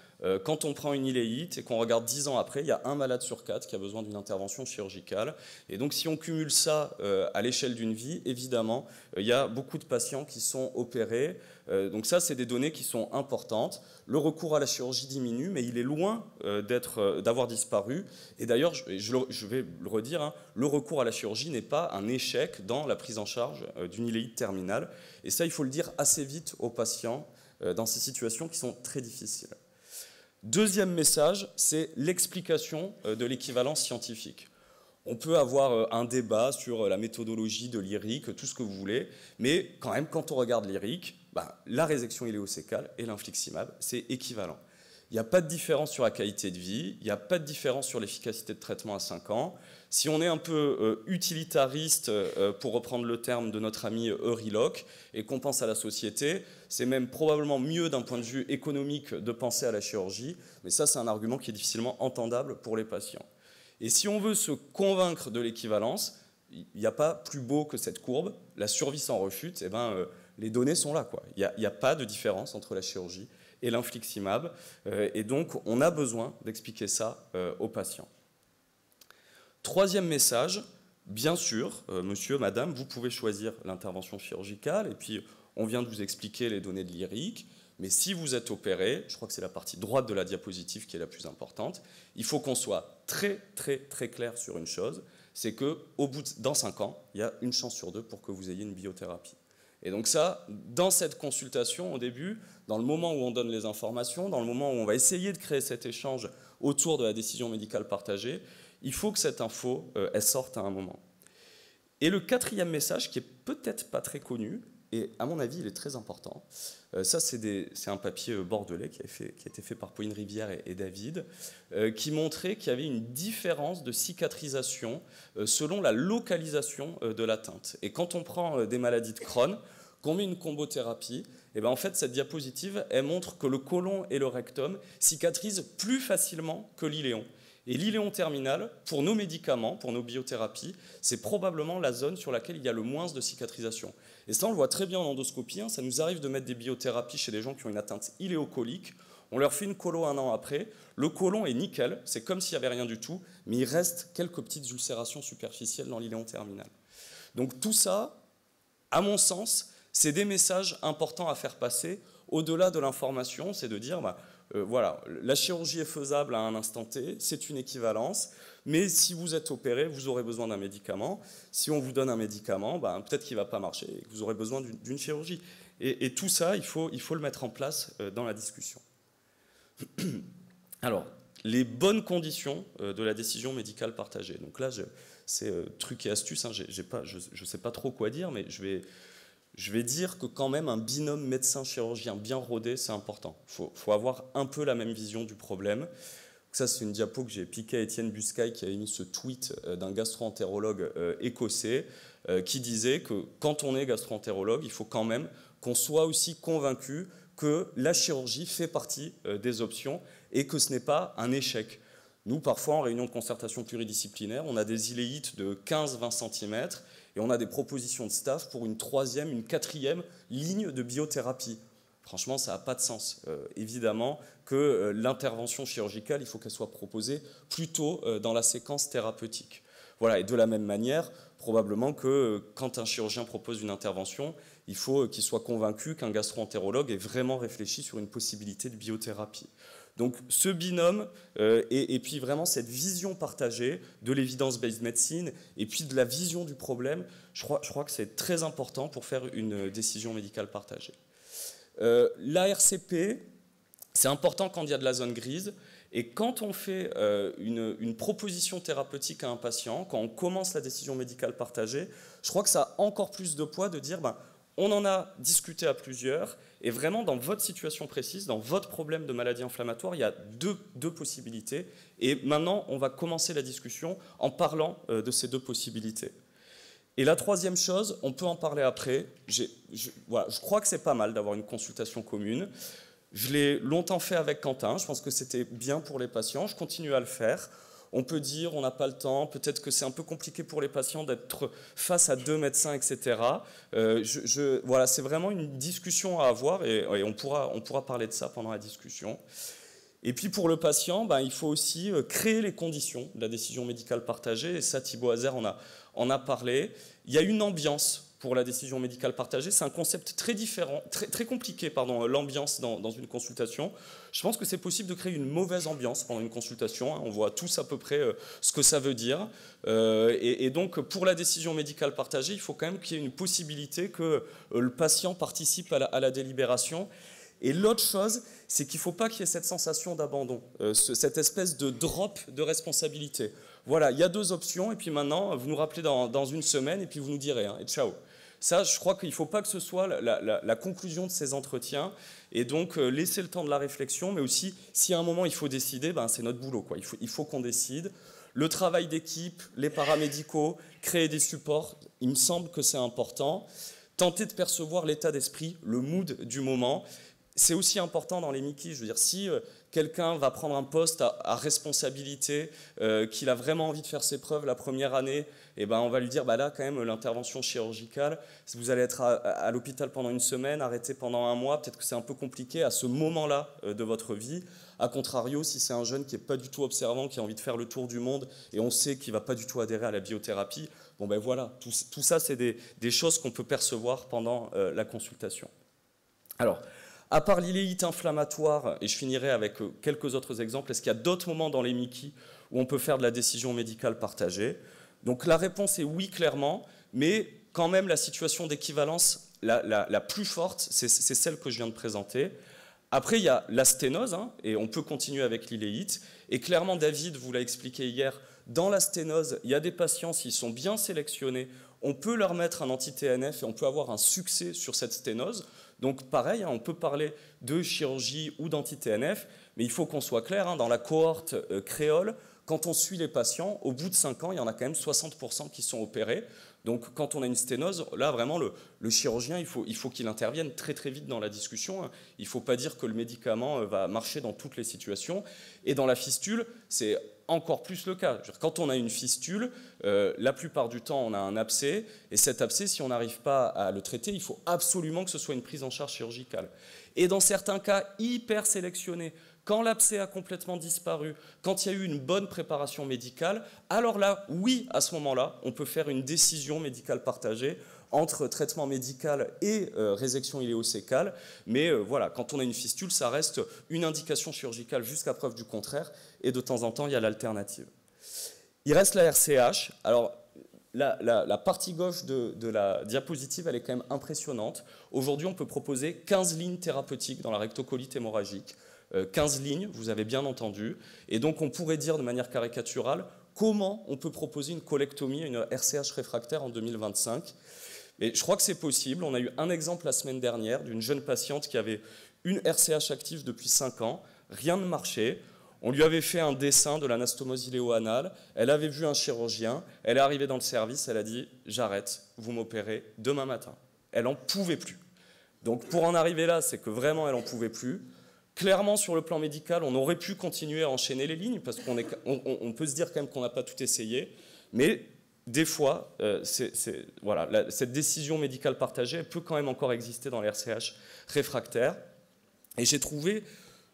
Quand on prend une iléite et qu'on regarde 10 ans après, il y a un malade sur 4 qui a besoin d'une intervention chirurgicale. Et donc si on cumule ça à l'échelle d'une vie, évidemment, il y a beaucoup de patients qui sont opérés. Donc ça, c'est des données qui sont importantes. Le recours à la chirurgie diminue, mais il est loin d'avoir disparu. Et d'ailleurs, je vais le redire, le recours à la chirurgie n'est pas un échec dans la prise en charge d'une iléite terminale. Et ça, il faut le dire assez vite aux patients dans ces situations qui sont très difficiles. Deuxième message, c'est l'explication de l'équivalence scientifique. On peut avoir un débat sur la méthodologie de l'IRIC, tout ce que vous voulez, mais quand même, quand on regarde l'IRIC, la résection iléosécale et l'infliximab, c'est équivalent. Il n'y a pas de différence sur la qualité de vie, il n'y a pas de différence sur l'efficacité de traitement à 5 ans. Si on est un peu utilitariste, pour reprendre le terme de notre ami Euriloc, et qu'on pense à la société, c'est même probablement mieux d'un point de vue économique de penser à la chirurgie, mais ça c'est un argument qui est difficilement entendable pour les patients. Et si on veut se convaincre de l'équivalence, il n'y a pas plus beau que cette courbe, la survie sans rechute, les données sont là, quoi. Il n'y a pas de différence entre la chirurgie et l'infliximab, et donc on a besoin d'expliquer ça aux patients. Troisième message, bien sûr, monsieur, madame, vous pouvez choisir l'intervention chirurgicale, et puis on vient de vous expliquer les données de l'IRIC, mais si vous êtes opéré, je crois que c'est la partie droite de la diapositive qui est la plus importante, il faut qu'on soit très clair sur une chose, c'est que dans 5 ans, il y a une chance sur 2 pour que vous ayez une biothérapie. Et donc ça, dans cette consultation, au début, dans le moment où on donne les informations, dans le moment où on va essayer de créer cet échange autour de la décision médicale partagée, il faut que cette info, elle sorte à un moment. Et le quatrième message, qui est peut-être pas très connu, et à mon avis, il est très important, ça c'est un papier bordelais qui a été fait par Pauline Rivière et David, qui montrait qu'il y avait une différence de cicatrisation selon la localisation de l'atteinte. Et quand on prend des maladies de Crohn, qu'on met une combothérapie, et en fait cette diapositive, elle montre que le côlon et le rectum cicatrisent plus facilement que l'iléon. Et l'iléon terminal, pour nos médicaments, pour nos biothérapies, c'est probablement la zone sur laquelle il y a le moins de cicatrisation. Et ça, on le voit très bien en endoscopie, ça nous arrive de mettre des biothérapies chez des gens qui ont une atteinte iléocolique, on leur fait une colo 1 an après, le côlon est nickel, c'est comme s'il n'y avait rien du tout, mais il reste quelques petites ulcérations superficielles dans l'iléon terminal. Donc tout ça, à mon sens, c'est des messages importants à faire passer, au-delà de l'information, c'est de dire... voilà, la chirurgie est faisable à un instant T, c'est une équivalence, mais si vous êtes opéré, vous aurez besoin d'un médicament. Si on vous donne un médicament, peut-être qu'il ne va pas marcher et que vous aurez besoin d'une chirurgie. Et tout ça, il faut le mettre en place dans la discussion. Alors, les bonnes conditions de la décision médicale partagée. Donc là, c'est truc et astuce, je ne sais pas trop quoi dire, mais je vais dire que quand même un binôme médecin-chirurgien bien rodé, c'est important. Il faut avoir un peu la même vision du problème. Vous ça, c'est une diapo que j'ai piquée à Étienne Buscaille qui avait mis ce tweet d'un gastro-entérologue écossais qui disait que quand on est gastro-entérologue, il faut quand même qu'on soit aussi convaincu que la chirurgie fait partie des options et que ce n'est pas un échec. Nous, parfois, en réunion de concertation pluridisciplinaire, on a des iléites de 15-20 cm et on a des propositions de staff pour une 3e, une 4e ligne de biothérapie. Franchement, ça n'a pas de sens. Évidemment que l'intervention chirurgicale, il faut qu'elle soit proposée plutôt dans la séquence thérapeutique. Voilà, et de la même manière, probablement que quand un chirurgien propose une intervention, il faut qu'il soit convaincu qu'un gastro-entérologue ait vraiment réfléchi sur une possibilité de biothérapie. Donc ce binôme et puis vraiment cette vision partagée de l'évidence-based medicine et puis de la vision du problème, je crois que c'est très important pour faire une décision médicale partagée. L'ARCP, c'est important quand il y a de la zone grise. Et quand on fait une proposition thérapeutique à un patient, quand on commence la décision médicale partagée, je crois que ça a encore plus de poids de dire on en a discuté à plusieurs, et vraiment dans votre situation précise, dans votre problème de maladie inflammatoire, il y a deux possibilités. Et maintenant, on va commencer la discussion en parlant de ces deux possibilités. Et la troisième chose, on peut en parler après. Voilà, je crois que c'est pas mal d'avoir une consultation commune. Je l'ai longtemps fait avec Quentin, je pense que c'était bien pour les patients, je continue à le faire. On peut dire on n'a pas le temps, peut-être que c'est un peu compliqué pour les patients d'être face à 2 médecins, etc. Voilà, c'est vraiment une discussion à avoir et on pourra parler de ça pendant la discussion. Et puis pour le patient, il faut aussi créer les conditions de la décision médicale partagée, et ça Thibaut Hazer en a parlé. Il y a une ambiance pour la décision médicale partagée, c'est un concept très différent, très compliqué, l'ambiance dans une consultation. Je pense que c'est possible de créer une mauvaise ambiance pendant une consultation, on voit tous à peu près ce que ça veut dire. Et donc pour la décision médicale partagée, il faut quand même qu'il y ait une possibilité que le patient participe à la délibération. Et l'autre chose, c'est qu'il ne faut pas qu'il y ait cette sensation d'abandon, cette espèce de drop de responsabilité. Voilà, il y a 2 options, et puis maintenant, vous nous rappelez dans une semaine, et puis vous nous direz, et ciao. Ça, je crois qu'il ne faut pas que ce soit la conclusion de ces entretiens, et donc laisser le temps de la réflexion, mais aussi, si à un moment il faut décider, c'est notre boulot, quoi. Il faut qu'on décide. Le travail d'équipe, les paramédicaux, créer des supports, il me semble que c'est important. Tenter de percevoir l'état d'esprit, le mood du moment. C'est aussi important dans les MICI, je veux dire, si quelqu'un va prendre un poste à responsabilité, qu'il a vraiment envie de faire ses preuves la première année, on va lui dire, là, quand même, l'intervention chirurgicale, si vous allez être à l'hôpital pendant une semaine, arrêté pendant 1 mois, peut-être que c'est un peu compliqué à ce moment-là de votre vie. A contrario, si c'est un jeune qui n'est pas du tout observant, qui a envie de faire le tour du monde, et on sait qu'il ne va pas du tout adhérer à la biothérapie, voilà, tout ça, c'est des choses qu'on peut percevoir pendant la consultation. Alors, à part l'iléite inflammatoire, et je finirai avec quelques autres exemples, est-ce qu'il y a d'autres moments dans les MICI où on peut faire de la décision médicale partagée? Donc la réponse est oui, clairement, mais quand même la situation d'équivalence la plus forte, c'est celle que je viens de présenter. Après, il y a la sténose, et on peut continuer avec l'iléite. Et clairement, David vous l'a expliqué hier, dans la sténose, il y a des patients, s'ils sont bien sélectionnés, on peut leur mettre un anti-TNF et on peut avoir un succès sur cette sténose. Donc pareil, on peut parler de chirurgie ou d'anti-TNF, mais il faut qu'on soit clair, dans la cohorte créole, quand on suit les patients, au bout de 5 ans, il y en a quand même 60% qui sont opérés. Donc quand on a une sténose, là vraiment le chirurgien, il faut qu'il intervienne très très vite dans la discussion. Il ne faut pas dire que le médicament va marcher dans toutes les situations. Et dans la fistule, c'est encore plus le cas. Quand on a une fistule, la plupart du temps, on a un abcès. Et cet abcès, si on n'arrive pas à le traiter, il faut absolument que ce soit une prise en charge chirurgicale. Et dans certains cas hyper sélectionnés, quand l'abcès a complètement disparu, quand il y a eu une bonne préparation médicale, alors là, oui, à ce moment-là, on peut faire une décision médicale partagée entre traitement médical et résection iléocécale. Mais voilà, quand on a une fistule, ça reste une indication chirurgicale jusqu'à preuve du contraire. Et de temps en temps, il y a l'alternative. Il reste la RCH. Alors, la partie gauche de la diapositive, elle est quand même impressionnante. Aujourd'hui, on peut proposer 15 lignes thérapeutiques dans la rectocolite hémorragique. 15 lignes, vous avez bien entendu. Et donc, on pourrait dire de manière caricaturale comment on peut proposer une colectomie, une RCH réfractaire en 2025. Et je crois que c'est possible. On a eu un exemple la semaine dernière d'une jeune patiente qui avait une RCH active depuis 5 ans. Rien ne marchait. On lui avait fait un dessin de l'anastomose iléo-anale, elle avait vu un chirurgien, elle est arrivée dans le service, elle a dit « j'arrête, vous m'opérez demain matin ». Elle n'en pouvait plus. Donc pour en arriver là, c'est que vraiment elle n'en pouvait plus. Clairement, sur le plan médical, on aurait pu continuer à enchaîner les lignes, parce qu'on peut se dire quand même qu'on n'a pas tout essayé, mais des fois, voilà, cette décision médicale partagée, elle peut quand même encore exister dans les RCH réfractaires. Et j'ai trouvé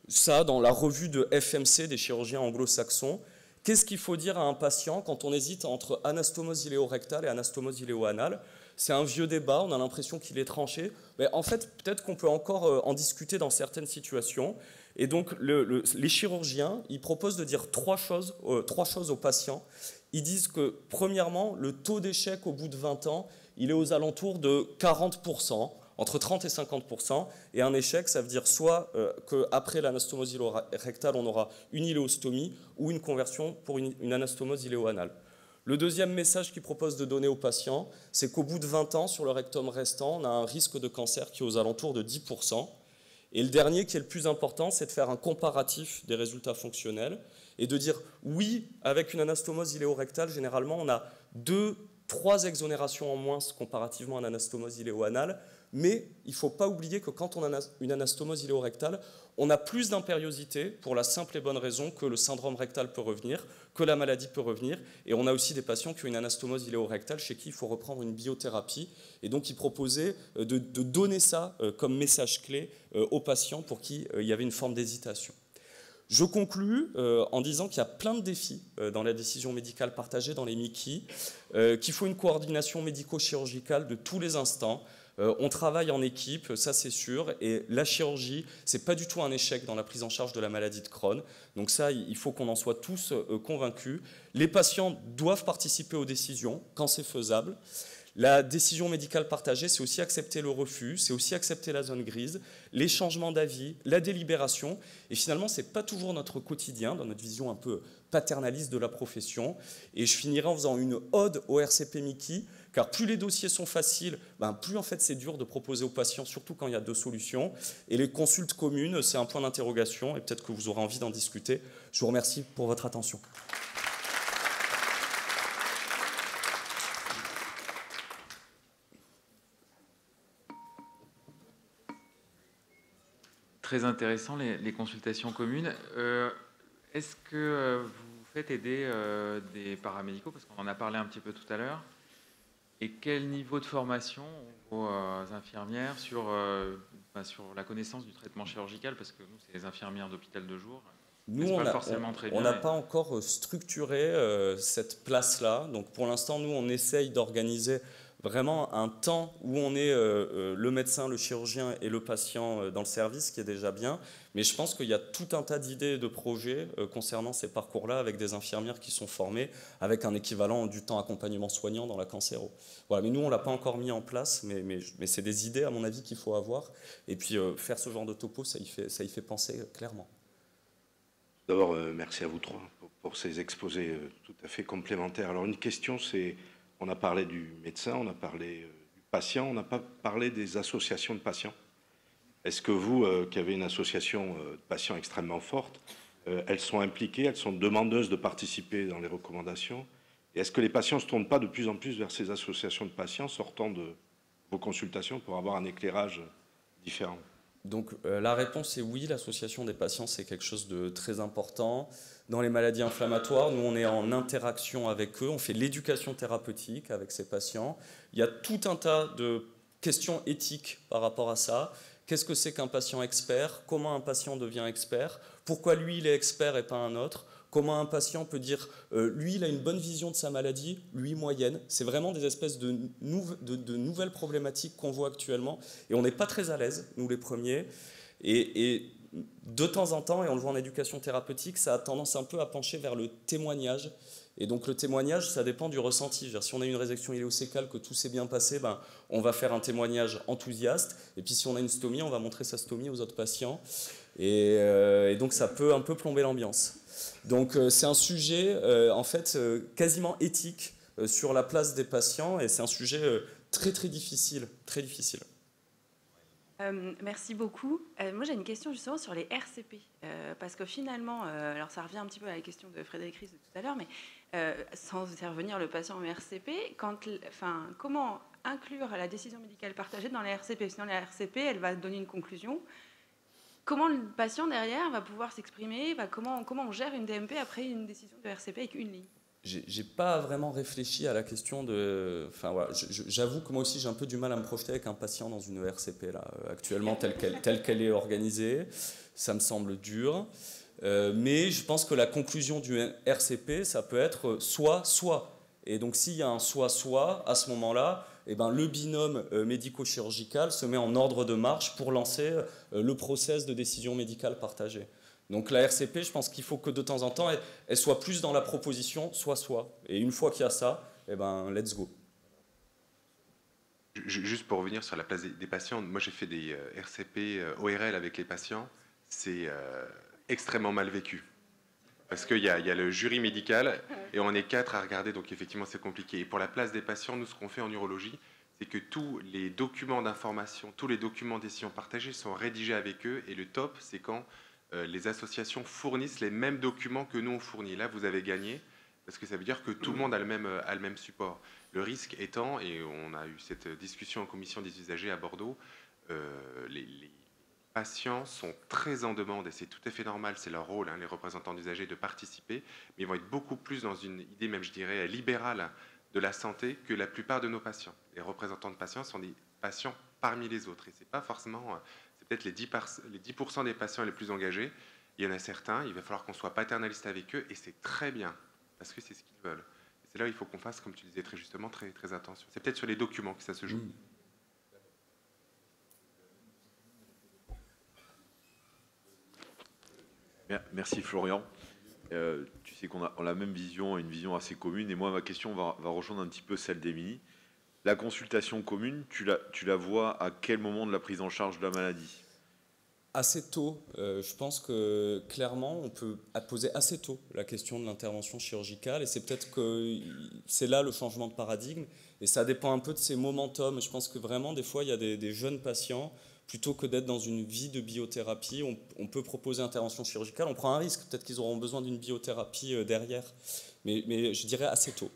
ça dans la revue de FMC des chirurgiens anglo-saxons. Qu'est-ce qu'il faut dire à un patient quand on hésite entre anastomose iléo-rectale et anastomose iléo-anale? C'est un vieux débat, on a l'impression qu'il est tranché. Mais en fait, peut-être qu'on peut encore en discuter dans certaines situations. Et donc, les chirurgiens, ils proposent de dire trois choses aux patients. Ils disent que, premièrement, le taux d'échec au bout de 20 ans, il est aux alentours de 40%. Entre 30 et 50%, et un échec, ça veut dire soit qu'après l'anastomose iléo-rectale, on aura une iléostomie ou une conversion pour une anastomose iléo-anale. Le deuxième message qu'il propose de donner aux patients, c'est qu'au bout de 20 ans, sur le rectum restant, on a un risque de cancer qui est aux alentours de 10%. Et le dernier, qui est le plus important, c'est de faire un comparatif des résultats fonctionnels et de dire, oui, avec une anastomose iléo-rectale, généralement, on a 2-3 exonérations en moins comparativement à une anastomose iléo-anale. Mais il ne faut pas oublier que quand on a une anastomose iléo-rectale, on a plus d'impériosité pour la simple et bonne raison que le syndrome rectal peut revenir, que la maladie peut revenir. Et on a aussi des patients qui ont une anastomose iléo-rectale chez qui il faut reprendre une biothérapie. Et donc, ils proposaient de donner ça comme message clé aux patients pour qui il y avait une forme d'hésitation. Je conclus en disant qu'il y a plein de défis dans la décision médicale partagée dans les MICI, qu'il faut une coordination médico-chirurgicale de tous les instants. On travaille en équipe, ça c'est sûr, et la chirurgie, c'est pas du tout un échec dans la prise en charge de la maladie de Crohn. Donc ça, il faut qu'on en soit tous convaincus. Les patients doivent participer aux décisions quand c'est faisable. La décision médicale partagée, c'est aussi accepter le refus, c'est aussi accepter la zone grise, les changements d'avis, la délibération. Et finalement, ce n'est pas toujours notre quotidien, dans notre vision un peu paternaliste de la profession. Et je finirai en faisant une ode au RCP MICI, car plus les dossiers sont faciles, plus en fait c'est dur de proposer aux patients, surtout quand il y a 2 solutions. Et les consultes communes, c'est un point d'interrogation, et peut-être que vous aurez envie d'en discuter. Je vous remercie pour votre attention. Très intéressant, les consultations communes. Est-ce que vous faites aider des paramédicaux, parce qu'on en a parlé un petit peu tout à l'heure, et quel niveau de formation aux infirmières sur la connaissance du traitement chirurgical, parce que nous, c'est les infirmières d'hôpital de jour. Nous, on n'a pas encore structuré cette place-là. Donc pour l'instant, nous, on essaye d'organiser vraiment un temps où on est le médecin, le chirurgien et le patient dans le service, qui est déjà bien. Mais je pense qu'il y a tout un tas d'idées et de projets concernant ces parcours-là, avec des infirmières qui sont formées, avec un équivalent du temps accompagnement soignant dans la cancéro. Voilà, mais nous, on ne l'a pas encore mis en place, mais c'est des idées, à mon avis, qu'il faut avoir. Et puis, faire ce genre de topo, ça y fait penser clairement. D'abord, merci à vous trois pour ces exposés tout à fait complémentaires. Alors, une question, c'est... On a parlé du médecin, on a parlé du patient, on n'a pas parlé des associations de patients. Est-ce que vous, qui avez une association de patients extrêmement forte, elles sont impliquées, elles sont demandeuses de participer dans les recommandations? Et est-ce que les patients ne se tournent pas de plus en plus vers ces associations de patients sortant de vos consultations pour avoir un éclairage différent? Donc la réponse est oui, l'association des patients, c'est quelque chose de très important. Dans les maladies inflammatoires, nous, on est en interaction avec eux, on fait l'éducation thérapeutique avec ces patients. Il y a tout un tas de questions éthiques par rapport à ça. Qu'est-ce que c'est qu'un patient expert? Comment un patient devient expert? Pourquoi lui, il est expert et pas un autre? Comment un patient peut dire, lui, il a une bonne vision de sa maladie, lui, moyenne. C'est vraiment des espèces de nouvelles problématiques qu'on voit actuellement. Et on n'est pas très à l'aise, nous les premiers. Et de temps en temps, et on le voit en éducation thérapeutique, ça a tendance un peu à pencher vers le témoignage. Et donc le témoignage, ça dépend du ressenti. Si on a une résection iléosécale, que tout s'est bien passé, on va faire un témoignage enthousiaste. Et puis si on a une stomie, on va montrer sa stomie aux autres patients. Et donc ça peut un peu plomber l'ambiance. Donc c'est un sujet en fait quasiment éthique sur la place des patients, et c'est un sujet très très difficile, très difficile. Merci beaucoup. Moi, j'ai une question justement sur les RCP. Parce que finalement, alors ça revient un petit peu à la question de Frédéric Ries de tout à l'heure, mais sans faire venir le patient en RCP, comment inclure la décision médicale partagée dans les RCP? Sinon, la RCP, elle va donner une conclusion. Comment le patient derrière va pouvoir s'exprimer? Comment on gère une DMP après une décision de RCP avec une ligne? J'ai pas vraiment réfléchi à la question de... Enfin, voilà, j'avoue que moi aussi j'ai un peu du mal à me projeter avec un patient dans une RCP là, actuellement telle qu'elle est organisée. Ça me semble dur. Mais je pense que la conclusion du RCP, ça peut être soit. Et donc s'il y a un soit, à ce moment-là, eh ben, le binôme médico-chirurgical se met en ordre de marche pour lancer le process de décision médicale partagée. Donc la RCP, je pense qu'il faut que de temps en temps, elle soit plus dans la proposition, soit. Et une fois qu'il y a ça, eh ben, let's go. Juste pour revenir sur la place des patients, moi j'ai fait des RCP ORL avec les patients, c'est extrêmement mal vécu. Parce qu'il y a le jury médical et on est 4 à regarder, donc effectivement c'est compliqué. Et pour la place des patients, nous ce qu'on fait en urologie, c'est que tous les documents d'information, tous les documents de décision partagée sont rédigés avec eux. Et le top, c'est quand les associations fournissent les mêmes documents que nous on fournit. Là, vous avez gagné, parce que ça veut dire que tout le monde a le même support. Le risque étant, et on a eu cette discussion en commission des usagers à Bordeaux, les patients sont très en demande, et c'est tout à fait normal, c'est leur rôle, les représentants d'usagers, de participer, mais ils vont être beaucoup plus dans une idée, même je dirais, libérale de la santé que la plupart de nos patients. Les représentants de patients sont des patients parmi les autres, et c'est pas forcément... C'est peut-être les 10% des patients les plus engagés. Il y en a certains, il va falloir qu'on soit paternaliste avec eux, et c'est très bien, parce que c'est ce qu'ils veulent. Et c'est là où il faut qu'on fasse, comme tu disais très justement, très, très attention. C'est peut-être sur les documents que ça se joue. Merci Florian. Tu sais qu'on a la même vision, une vision assez commune, et moi ma question va rejoindre un petit peu celle d'Émilie. La consultation commune, tu la vois à quel moment de la prise en charge de la maladie? Assez tôt. Je pense que clairement, on peut poser assez tôt la question de l'intervention chirurgicale, et c'est peut-être que c'est là le changement de paradigme, et ça dépend un peu de ces momentum. Je pense que vraiment, des fois, il y a des jeunes patients, plutôt que d'être dans une vie de biothérapie, on peut proposer intervention chirurgicale. On prend un risque, peut-être qu'ils auront besoin d'une biothérapie derrière, mais je dirais assez tôt.